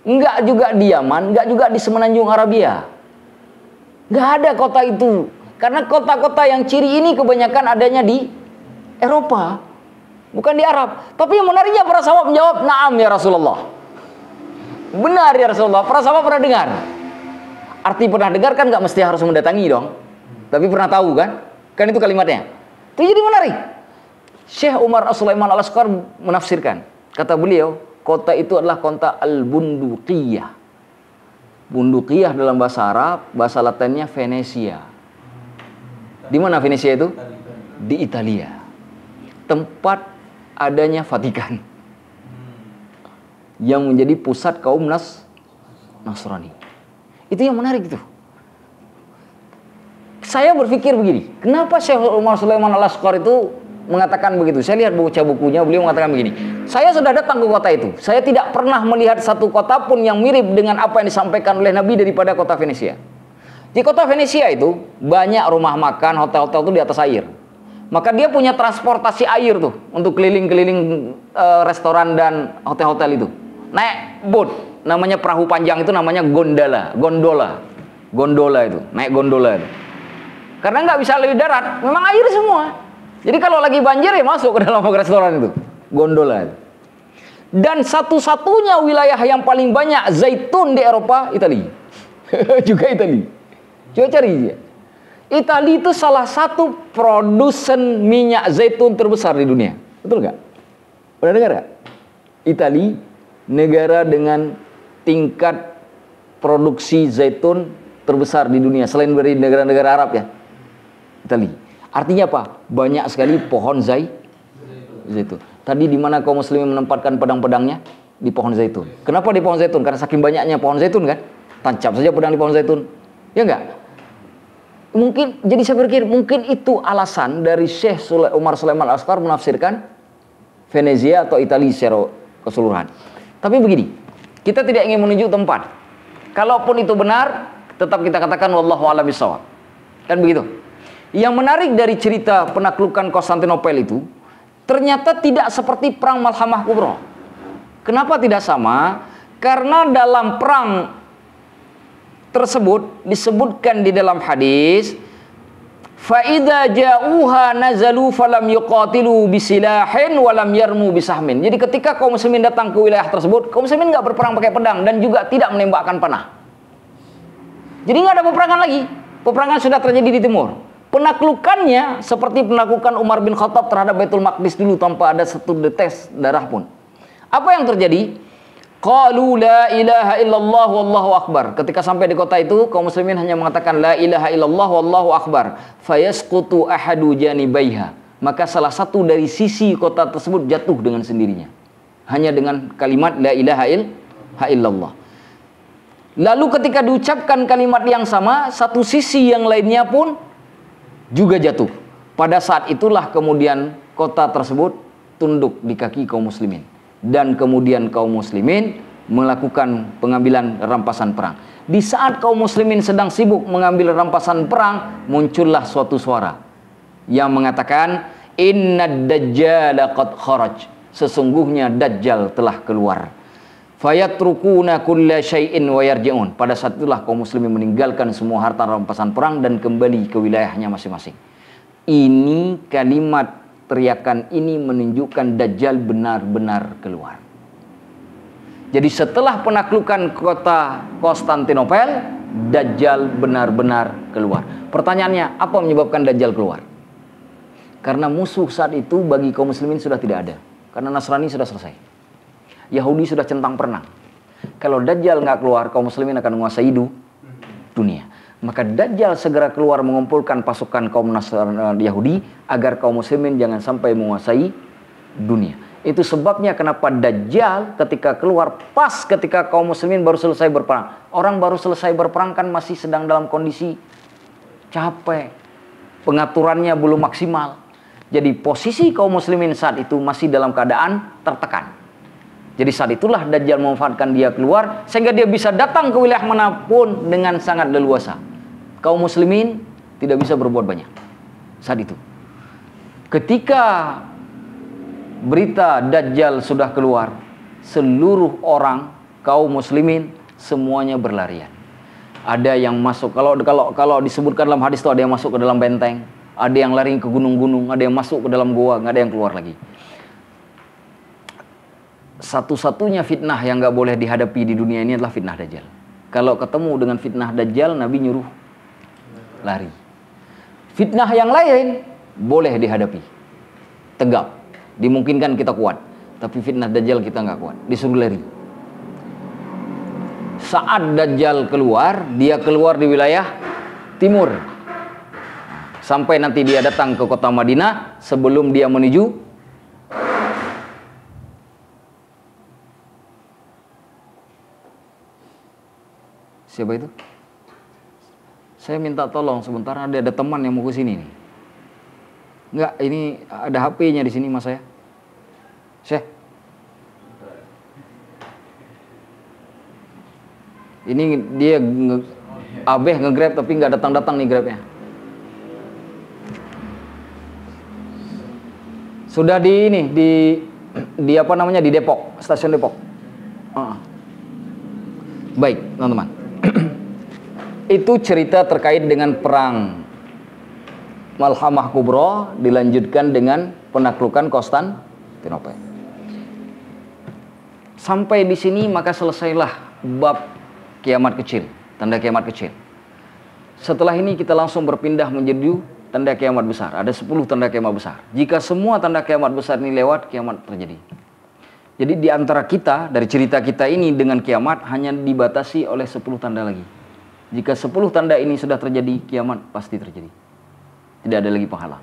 Nggak juga di Yaman, nggak juga di Semenanjung Arabia. Nggak ada kota itu. Karena kota-kota yang ciri ini kebanyakan adanya di Eropa, bukan di Arab. Tapi yang menariknya para sahabat menjawab, "Na'am ya Rasulullah." Benar ya Rasulullah, para sahabat pernah dengar. Arti pernah dengar kan nggak mesti harus mendatangi dong. Tapi pernah tahu kan? Kan itu kalimatnya. Itu jadi menarik. Syekh Umar Sulaiman Al-Ashqar menafsirkan. Kata beliau, kota itu adalah kota Al-Bunduqiyah. Bunduqiyah dalam bahasa Arab, bahasa Latinnya Venesia. Di mana Venesia itu? Di Italia. Tempat adanya Vatikan. Yang menjadi pusat kaum Nasrani. Itu yang menarik itu. Saya berpikir begini, kenapa Syekh Umar Sulaiman Al-Ashqar itu mengatakan begitu? Saya lihat baca bukunya, beliau mengatakan begini. Saya sudah datang ke kota itu. Saya tidak pernah melihat satu kota pun yang mirip dengan apa yang disampaikan oleh Nabi daripada kota Venesia. Di kota Venesia itu banyak rumah makan, hotel-hotel itu di atas air. Maka dia punya transportasi air tuh untuk keliling-keliling restoran dan hotel-hotel itu. Naik boat. namanya perahu panjang itu namanya gondola itu, naik gondola itu. Karena nggak bisa lalui darat, memang air semua. Jadi kalau lagi banjir ya masuk ke dalam restoran itu, gondola itu. Dan satu-satunya wilayah yang paling banyak zaitun di Eropa, Italia. Juga Italia. Coba cari dia. Italia itu salah satu produsen minyak zaitun terbesar di dunia. Betul nggak? Pernah dengar nggak? Italia, negara dengan tingkat produksi zaitun terbesar di dunia. Selain dari negara-negara Arab ya. Italia. Artinya apa? Banyak sekali pohon zaitun. Tadi di mana kaum muslimin menempatkan pedang-pedangnya? Di pohon zaitun. Kenapa di pohon zaitun? Karena saking banyaknya pohon zaitun kan? Tancap saja pedang di pohon zaitun. Ya enggak? Mungkin, jadi saya berpikir mungkin itu alasan dari Syekh Umar Sulaiman Al-Asqar menafsirkan Venezia atau Italia secara keseluruhan. Tapi begini, kita tidak ingin menunjuk tempat. Kalaupun itu benar, tetap kita katakan wallahu a'lam bishawab. Kan begitu? Yang menarik dari cerita penaklukan Konstantinopel itu, ternyata tidak seperti perang Malhamah Kubra. Kenapa tidak sama? Karena dalam perang tersebut disebutkan di dalam hadis, fa idza ja'uha nazalu falam yuqatilu bisilahin walam yarmu bisahmin. Jadi ketika kaum muslimin datang ke wilayah tersebut, kaum muslimin enggak berperang pakai pedang dan juga tidak menembakkan panah. Jadi enggak ada peperangan lagi. Peperangan sudah terjadi di timur. Penaklukannya seperti penaklukan Umar bin Khattab terhadap Baitul Maqdis dulu tanpa ada satu detes darah pun. Apa yang terjadi? Qalu la ilaha illallah wallahu akbar. Ketika sampai di kota itu, kaum muslimin hanya mengatakan la ilaha illallah wallahu akbar. Fayasqutu ahadu janibaiha. Maka salah satu dari sisi kota tersebut jatuh dengan sendirinya. Hanya dengan kalimat la ilaha illallah. Lalu ketika diucapkan kalimat yang sama, satu sisi yang lainnya pun juga jatuh. Pada saat itulah kemudian kota tersebut tunduk di kaki kaum muslimin. Dan kemudian kaum muslimin melakukan pengambilan rampasan perang. Di saat kaum muslimin sedang sibuk mengambil rampasan perang, muncullah suatu suara yang mengatakan, Innad dajjala qad kharaj. Sesungguhnya Dajjal telah keluar. Fayatrukuna kulla syai'in wa yarji'un. Pada saat itulah kaum muslimin meninggalkan semua harta rampasan perang dan kembali ke wilayahnya masing-masing. Ini kalimat teriakan ini menunjukkan Dajjal benar-benar keluar. Jadi setelah penaklukan kota Konstantinopel, Dajjal benar-benar keluar. Pertanyaannya, apa menyebabkan Dajjal keluar? Karena musuh saat itu bagi kaum muslimin sudah tidak ada. Karena Nasrani sudah selesai. Yahudi sudah centang perenang. Kalau Dajjal nggak keluar, kaum muslimin akan menguasai dunia. Maka Dajjal segera keluar mengumpulkan pasukan kaum Nasrani Yahudi agar kaum muslimin jangan sampai menguasai dunia. Itu sebabnya kenapa Dajjal ketika keluar pas ketika kaum muslimin baru selesai berperang. Orang baru selesai berperang kan masih sedang dalam kondisi capek. Pengaturannya belum maksimal. Jadi posisi kaum muslimin saat itu masih dalam keadaan tertekan. Jadi saat itulah Dajjal memanfaatkan dia keluar sehingga dia bisa datang ke wilayah manapun dengan sangat leluasa. Kaum muslimin tidak bisa berbuat banyak saat itu. Ketika berita Dajjal sudah keluar, seluruh orang kaum muslimin semuanya berlarian. Ada yang masuk, kalau disebutkan dalam hadis itu ada yang masuk ke dalam benteng, ada yang lari ke gunung-gunung, ada yang masuk ke dalam goa, nggak ada yang keluar lagi. Satu-satunya fitnah yang nggak boleh dihadapi di dunia ini adalah fitnah Dajjal. Kalau ketemu dengan fitnah Dajjal, Nabi nyuruh lari. Fitnah yang lain boleh dihadapi, tegap, dimungkinkan kita kuat. Tapi fitnah Dajjal kita nggak kuat, disuruh lari. Saat Dajjal keluar, dia keluar di wilayah timur. Sampai nanti dia datang ke kota Madinah sebelum dia menuju siapa itu? Saya minta tolong sebentar, ada teman yang mau ke sini nih. Enggak, ini ada HP-nya di sini mas saya. Syekh. Ini dia Abeh nge-grab tapi nggak datang-datang nih grabnya. Sudah di ini di apa namanya di Depok, stasiun Depok. Baik, teman-teman. Itu cerita terkait dengan perang Malhamah Kubra, dilanjutkan dengan penaklukan Konstantinopel. Sampai di sini maka selesailah bab kiamat kecil, tanda kiamat kecil. Setelah ini kita langsung berpindah menjadi tanda kiamat besar. Ada 10 tanda kiamat besar. Jika semua tanda kiamat besar ini lewat, kiamat terjadi. Jadi di antara kita, dari cerita kita ini dengan kiamat hanya dibatasi oleh 10 tanda lagi. Jika 10 tanda ini sudah terjadi, kiamat pasti terjadi. Tidak ada lagi penghalang.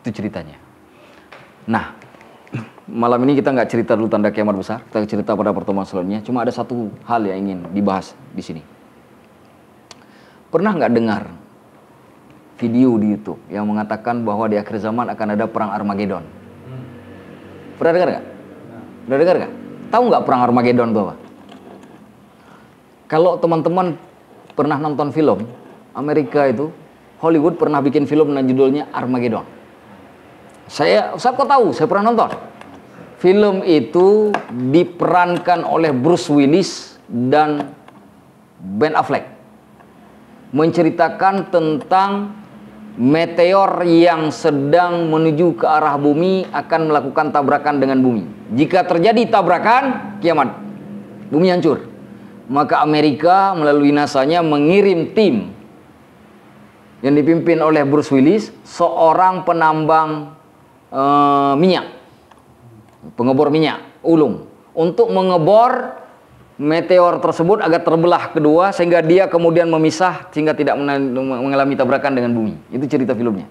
Itu ceritanya. Nah, malam ini kita nggak cerita dulu tanda kiamat besar. Kita cerita pada pertemuan selanjutnya. Cuma ada satu hal yang ingin dibahas di sini. Pernah nggak dengar video di YouTube yang mengatakan bahwa di akhir zaman akan ada perang Armageddon? Pernah dengar nggak? Pernah dengar nggak? Tahu nggak perang Armageddon itu apa? Kalau teman-teman pernah nonton film Amerika itu, Hollywood pernah bikin film dengan judulnya Armageddon. Saya kok tahu, saya pernah nonton. Film itu diperankan oleh Bruce Willis dan Ben Affleck. Menceritakan tentang meteor yang sedang menuju ke arah bumi akan melakukan tabrakan dengan bumi. Jika terjadi tabrakan, kiamat. Bumi hancur. Maka Amerika melalui NASA-nya mengirim tim yang dipimpin oleh Bruce Willis, seorang penambang minyak, pengebor minyak, ulung, untuk mengebor meteor tersebut agar terbelah kedua sehingga dia kemudian memisah sehingga tidak mengalami tabrakan dengan bumi. Itu cerita filmnya.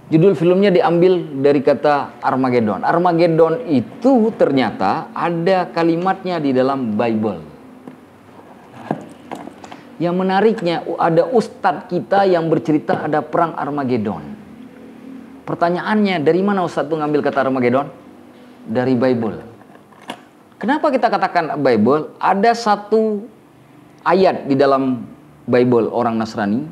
Judul filmnya diambil dari kata Armageddon. Armageddon itu ternyata ada kalimatnya di dalam Bible. Yang menariknya ada ustadz kita yang bercerita ada perang Armageddon. Pertanyaannya, dari mana ustadz itu ngambil kata Armageddon? Dari Bible. Kenapa kita katakan Bible? Ada satu ayat di dalam Bible orang Nasrani,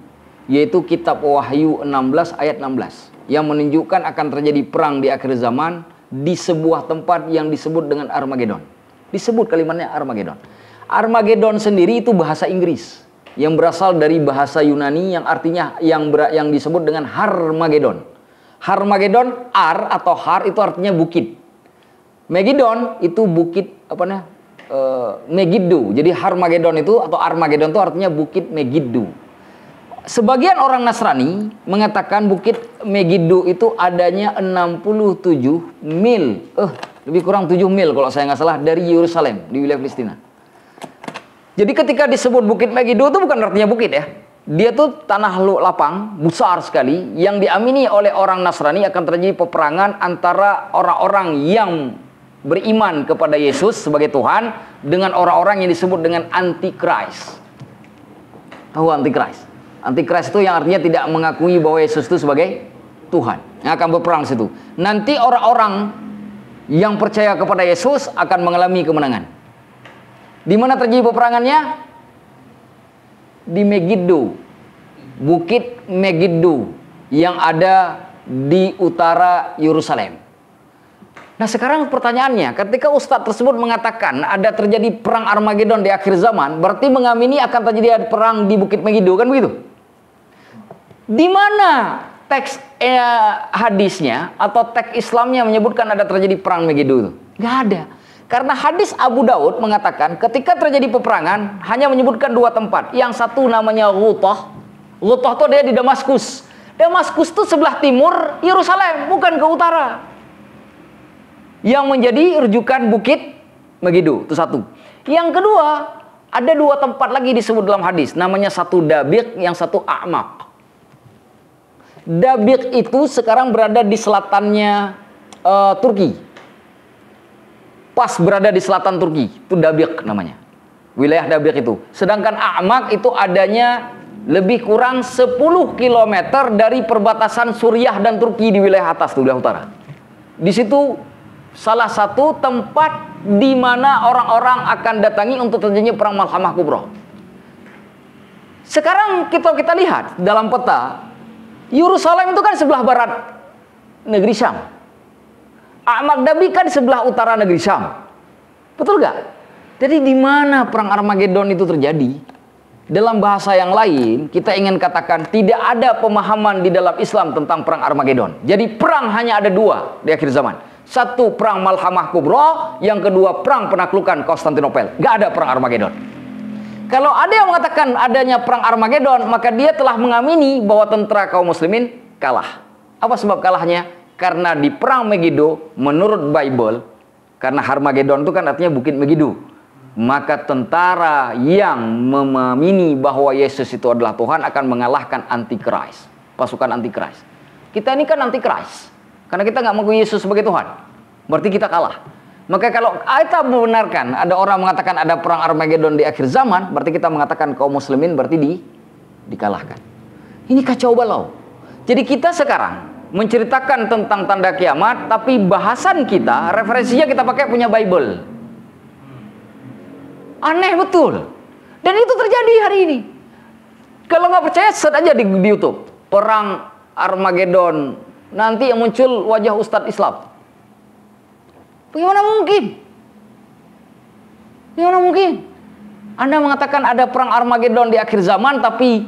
yaitu kitab Wahyu 16 ayat 16, yang menunjukkan akan terjadi perang di akhir zaman di sebuah tempat yang disebut dengan Armageddon. Disebut kalimatnya Armageddon. Armageddon sendiri itu bahasa Inggris yang berasal dari bahasa Yunani yang artinya yang disebut dengan Harmageddon. Harmageddon, atau har itu artinya bukit. Megiddo itu bukit Megiddo. Jadi Harmageddon itu atau Armageddon itu artinya bukit Megiddo. Sebagian orang Nasrani mengatakan bukit Megiddo itu adanya 67 mil, lebih kurang 7 mil kalau saya nggak salah, dari Yerusalem di wilayah Palestina. Jadi ketika disebut bukit Megiddo itu bukan artinya bukit ya. Dia tuh tanah lapang besar sekali yang diamini oleh orang Nasrani akan terjadi peperangan antara orang-orang yang beriman kepada Yesus sebagai Tuhan dengan orang-orang yang disebut dengan Antichrist. Tahu Antichrist? Antichrist itu yang artinya tidak mengakui bahwa Yesus itu sebagai Tuhan. Yang akan berperang situ. Nanti orang-orang yang percaya kepada Yesus akan mengalami kemenangan. Di mana terjadi peperangannya? Di Megiddo. Bukit Megiddo yang ada di utara Yerusalem. Nah sekarang pertanyaannya, ketika ustadz tersebut mengatakan ada terjadi perang Armageddon di akhir zaman, berarti mengamini akan terjadi perang di Bukit Megiddo, kan begitu? Di mana teks hadisnya atau teks Islamnya menyebutkan ada terjadi perang Megiddo itu? Nggak ada. Karena hadis Abu Daud mengatakan ketika terjadi peperangan hanya menyebutkan 2 tempat. Yang satu namanya Ghutah. Ghutah itu dia di Damaskus. Damaskus itu sebelah timur Yerusalem, bukan ke utara. Yang menjadi rujukan Bukit Megiddo, itu satu. Yang kedua, ada 2 tempat lagi disebut dalam hadis. Namanya satu Dabiq, yang satu A'maq. Dabiq itu sekarang berada di selatannya Turki. Pas berada di selatan Turki, itu Dabiq namanya. Wilayah Dabiq itu. Sedangkan A'maq itu adanya lebih kurang 10 km dari perbatasan Suriah dan Turki di wilayah atas, di wilayah utara. Di situ salah satu tempat di mana orang-orang akan datangi untuk terjadinya perang Malhamah Kubra. Sekarang kita lihat dalam peta, Yerusalem itu kan sebelah barat negeri Syam. A'maq Dabiq kan sebelah utara negeri Syam. Betul gak? Jadi di mana perang Armageddon itu terjadi? Dalam bahasa yang lain, kita ingin katakan tidak ada pemahaman di dalam Islam tentang perang Armageddon. Jadi perang hanya ada dua di akhir zaman. Satu, perang Malhamah Kubra, yang kedua perang penaklukan Konstantinopel. Gak ada perang Armageddon. Kalau ada yang mengatakan adanya perang Armageddon, maka dia telah mengamini bahwa tentara kaum muslimin kalah. Apa sebab kalahnya? Karena di perang Megiddo, menurut Bible, karena Armageddon itu kan artinya Bukit Megiddo, maka tentara yang memamini bahwa Yesus itu adalah Tuhan akan mengalahkan Antikris, pasukan Antikris. Kita ini kan Antikris, karena kita nggak mengakui Yesus sebagai Tuhan, berarti kita kalah. Maka kalau kita membenarkan ada orang mengatakan ada perang Armageddon di akhir zaman, berarti kita mengatakan kaum muslimin berarti dikalahkan. Ini kacau balau. Jadi kita sekarang menceritakan tentang tanda kiamat, tapi bahasan kita, referensinya kita pakai punya Bible. Aneh betul. Dan itu terjadi hari ini. Kalau nggak percaya, search aja di YouTube. Perang Armageddon. Nanti yang muncul wajah Ustadz Islam. Bagaimana mungkin? Bagaimana mungkin? Anda mengatakan ada perang Armageddon di akhir zaman, tapi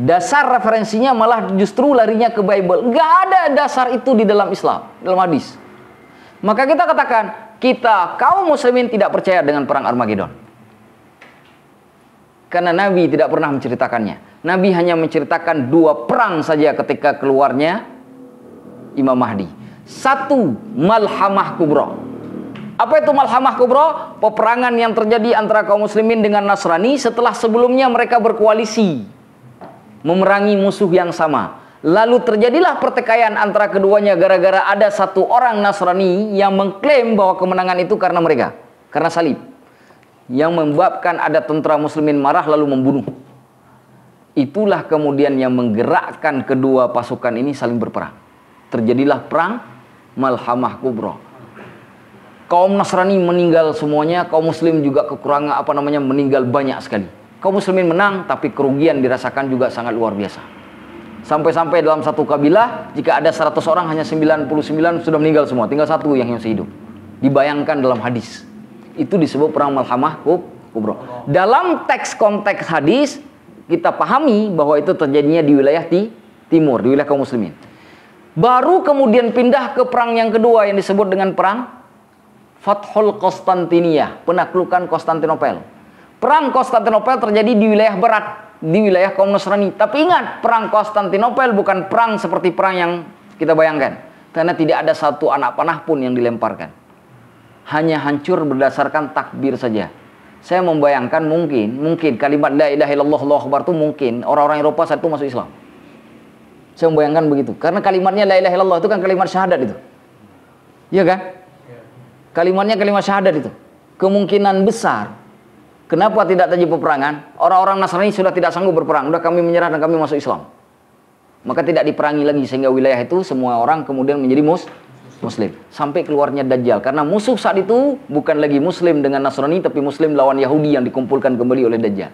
dasar referensinya malah justru larinya ke Bible. Nggak ada dasar itu di dalam Islam, dalam hadis. Maka kita katakan, kita kaum muslimin tidak percaya dengan perang Armageddon. Karena Nabi tidak pernah menceritakannya. Nabi hanya menceritakan dua perang saja ketika keluarnya Imam Mahdi. Satu, Malhamah Kubra. Apa itu Malhamah Kubra? Peperangan yang terjadi antara kaum muslimin dengan Nasrani setelah sebelumnya mereka berkoalisi memerangi musuh yang sama. Lalu terjadilah pertikaian antara keduanya gara-gara ada satu orang Nasrani yang mengklaim bahwa kemenangan itu karena mereka, karena salib, yang menyebabkan ada tentara muslimin marah lalu membunuh. Itulah kemudian yang menggerakkan kedua pasukan ini saling berperang. Terjadilah perang Malhamah Kubra. Kaum Nasrani meninggal semuanya, kaum muslim juga kekurangan meninggal banyak sekali. Kaum muslimin menang, tapi kerugian dirasakan juga sangat luar biasa. Sampai-sampai dalam satu kabilah, jika ada 100 orang, hanya 99 sudah meninggal semua. Tinggal satu yang masih hidup. Dibayangkan dalam hadis. Itu disebut perang Malhamah Kubra. Dalam konteks hadis, kita pahami bahwa itu terjadinya di wilayah timur, di wilayah kaum muslimin. Baru kemudian pindah ke perang yang kedua yang disebut dengan perang Fathul Konstantinia, penaklukan Konstantinopel. Perang Konstantinopel terjadi di wilayah barat, di wilayah kaum Nasrani. Tapi ingat, perang Konstantinopel bukan perang seperti perang yang kita bayangkan. Karena tidak ada satu anak panah pun yang dilemparkan. Hanya hancur berdasarkan takbir saja. Saya membayangkan mungkin kalimat la ilaha illallah Allahu akbar itu mungkin orang-orang Eropa saat itu masuk Islam. Saya membayangkan begitu. Karena kalimatnya la ilaha illallah itu kan kalimat syahadat itu. Iya kan? Kalimatnya kalimat syahadat itu. Kemungkinan besar. Kenapa tidak terjadi peperangan? Orang-orang Nasrani sudah tidak sanggup berperang. Sudah kami menyerah dan kami masuk Islam. Maka tidak diperangi lagi. Sehingga wilayah itu semua orang kemudian menjadi Muslim. Sampai keluarnya Dajjal. Karena musuh saat itu bukan lagi Muslim dengan Nasrani, tapi Muslim lawan Yahudi yang dikumpulkan kembali oleh Dajjal.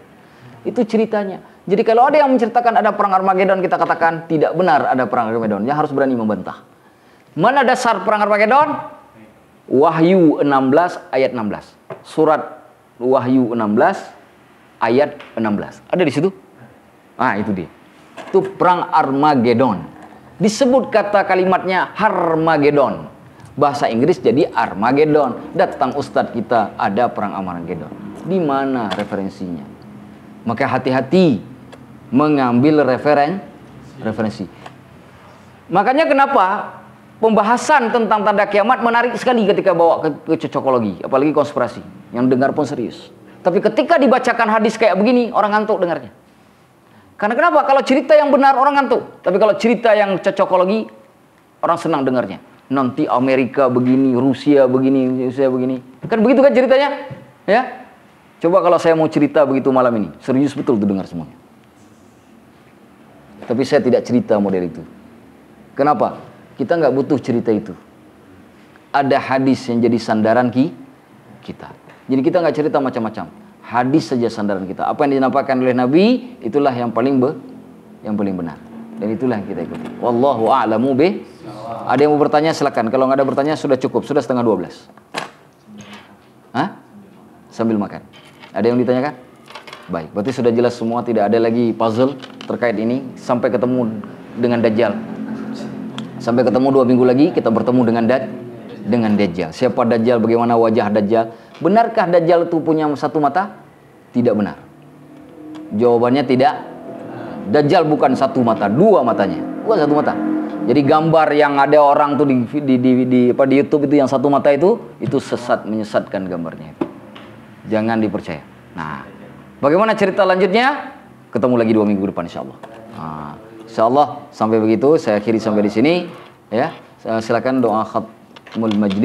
Itu ceritanya. Jadi kalau ada yang menceritakan ada perang Armageddon, kita katakan tidak benar ada perang Armageddon. Yang harus berani membantah. Mana dasar perang Armageddon? Wahyu 16 ayat 16. Surat Wahyu 16 ayat 16. Ada di situ? Ah, itu dia. Itu perang Armageddon. Disebut kata kalimatnya Harmageddon. Bahasa Inggris jadi Armageddon. Datang ustadz kita, ada perang Armageddon. Di mana referensinya? Maka hati-hati mengambil referensi. Makanya kenapa pembahasan tentang tanda kiamat menarik sekali ketika bawa ke cocokologi, apalagi konspirasi. Yang dengar pun serius. Tapi ketika dibacakan hadis kayak begini, orang ngantuk dengarnya. Karena kenapa? Kalau cerita yang benar orang ngantuk. Tapi kalau cerita yang cocokologi, orang senang dengarnya. Nanti Amerika begini, Rusia begini, Rusia begini. Kan begitu kan ceritanya? Ya. Coba kalau saya mau cerita begitu malam ini, serius betul tuh dengar semuanya. Tapi saya tidak cerita model itu. Kenapa? Kita nggak butuh cerita itu. Ada hadis yang jadi sandaran kita. Jadi kita nggak cerita macam-macam. Hadis saja sandaran kita. Apa yang dinampakkan oleh Nabi, itulah yang paling benar. Dan itulah yang kita ikuti. Wallahu a'lamu bih. Ada yang mau bertanya silakan. Kalau nggak ada bertanya sudah cukup. Sudah 11:30. Hah? sambil makan. Ada yang ditanyakan? Baik, berarti sudah jelas semua, tidak ada lagi puzzle terkait ini. Sampai ketemu dengan Dajjal. Sampai ketemu 2 minggu lagi, kita bertemu dengan Dajjal. Siapa Dajjal? Bagaimana wajah Dajjal? Benarkah Dajjal itu punya satu mata? Tidak benar. Jawabannya tidak. Dajjal bukan satu mata, 2 matanya. Bukan satu mata. Jadi gambar yang ada orang tuh di YouTube itu yang satu mata itu sesat, menyesatkan gambarnya. Jangan dipercaya. Nah, bagaimana cerita lanjutnya? Ketemu lagi 2 minggu depan insyaallah. Nah, insyaallah sampai begitu saya akhiri sampai di sini ya. Silakan doa khatmul majlis.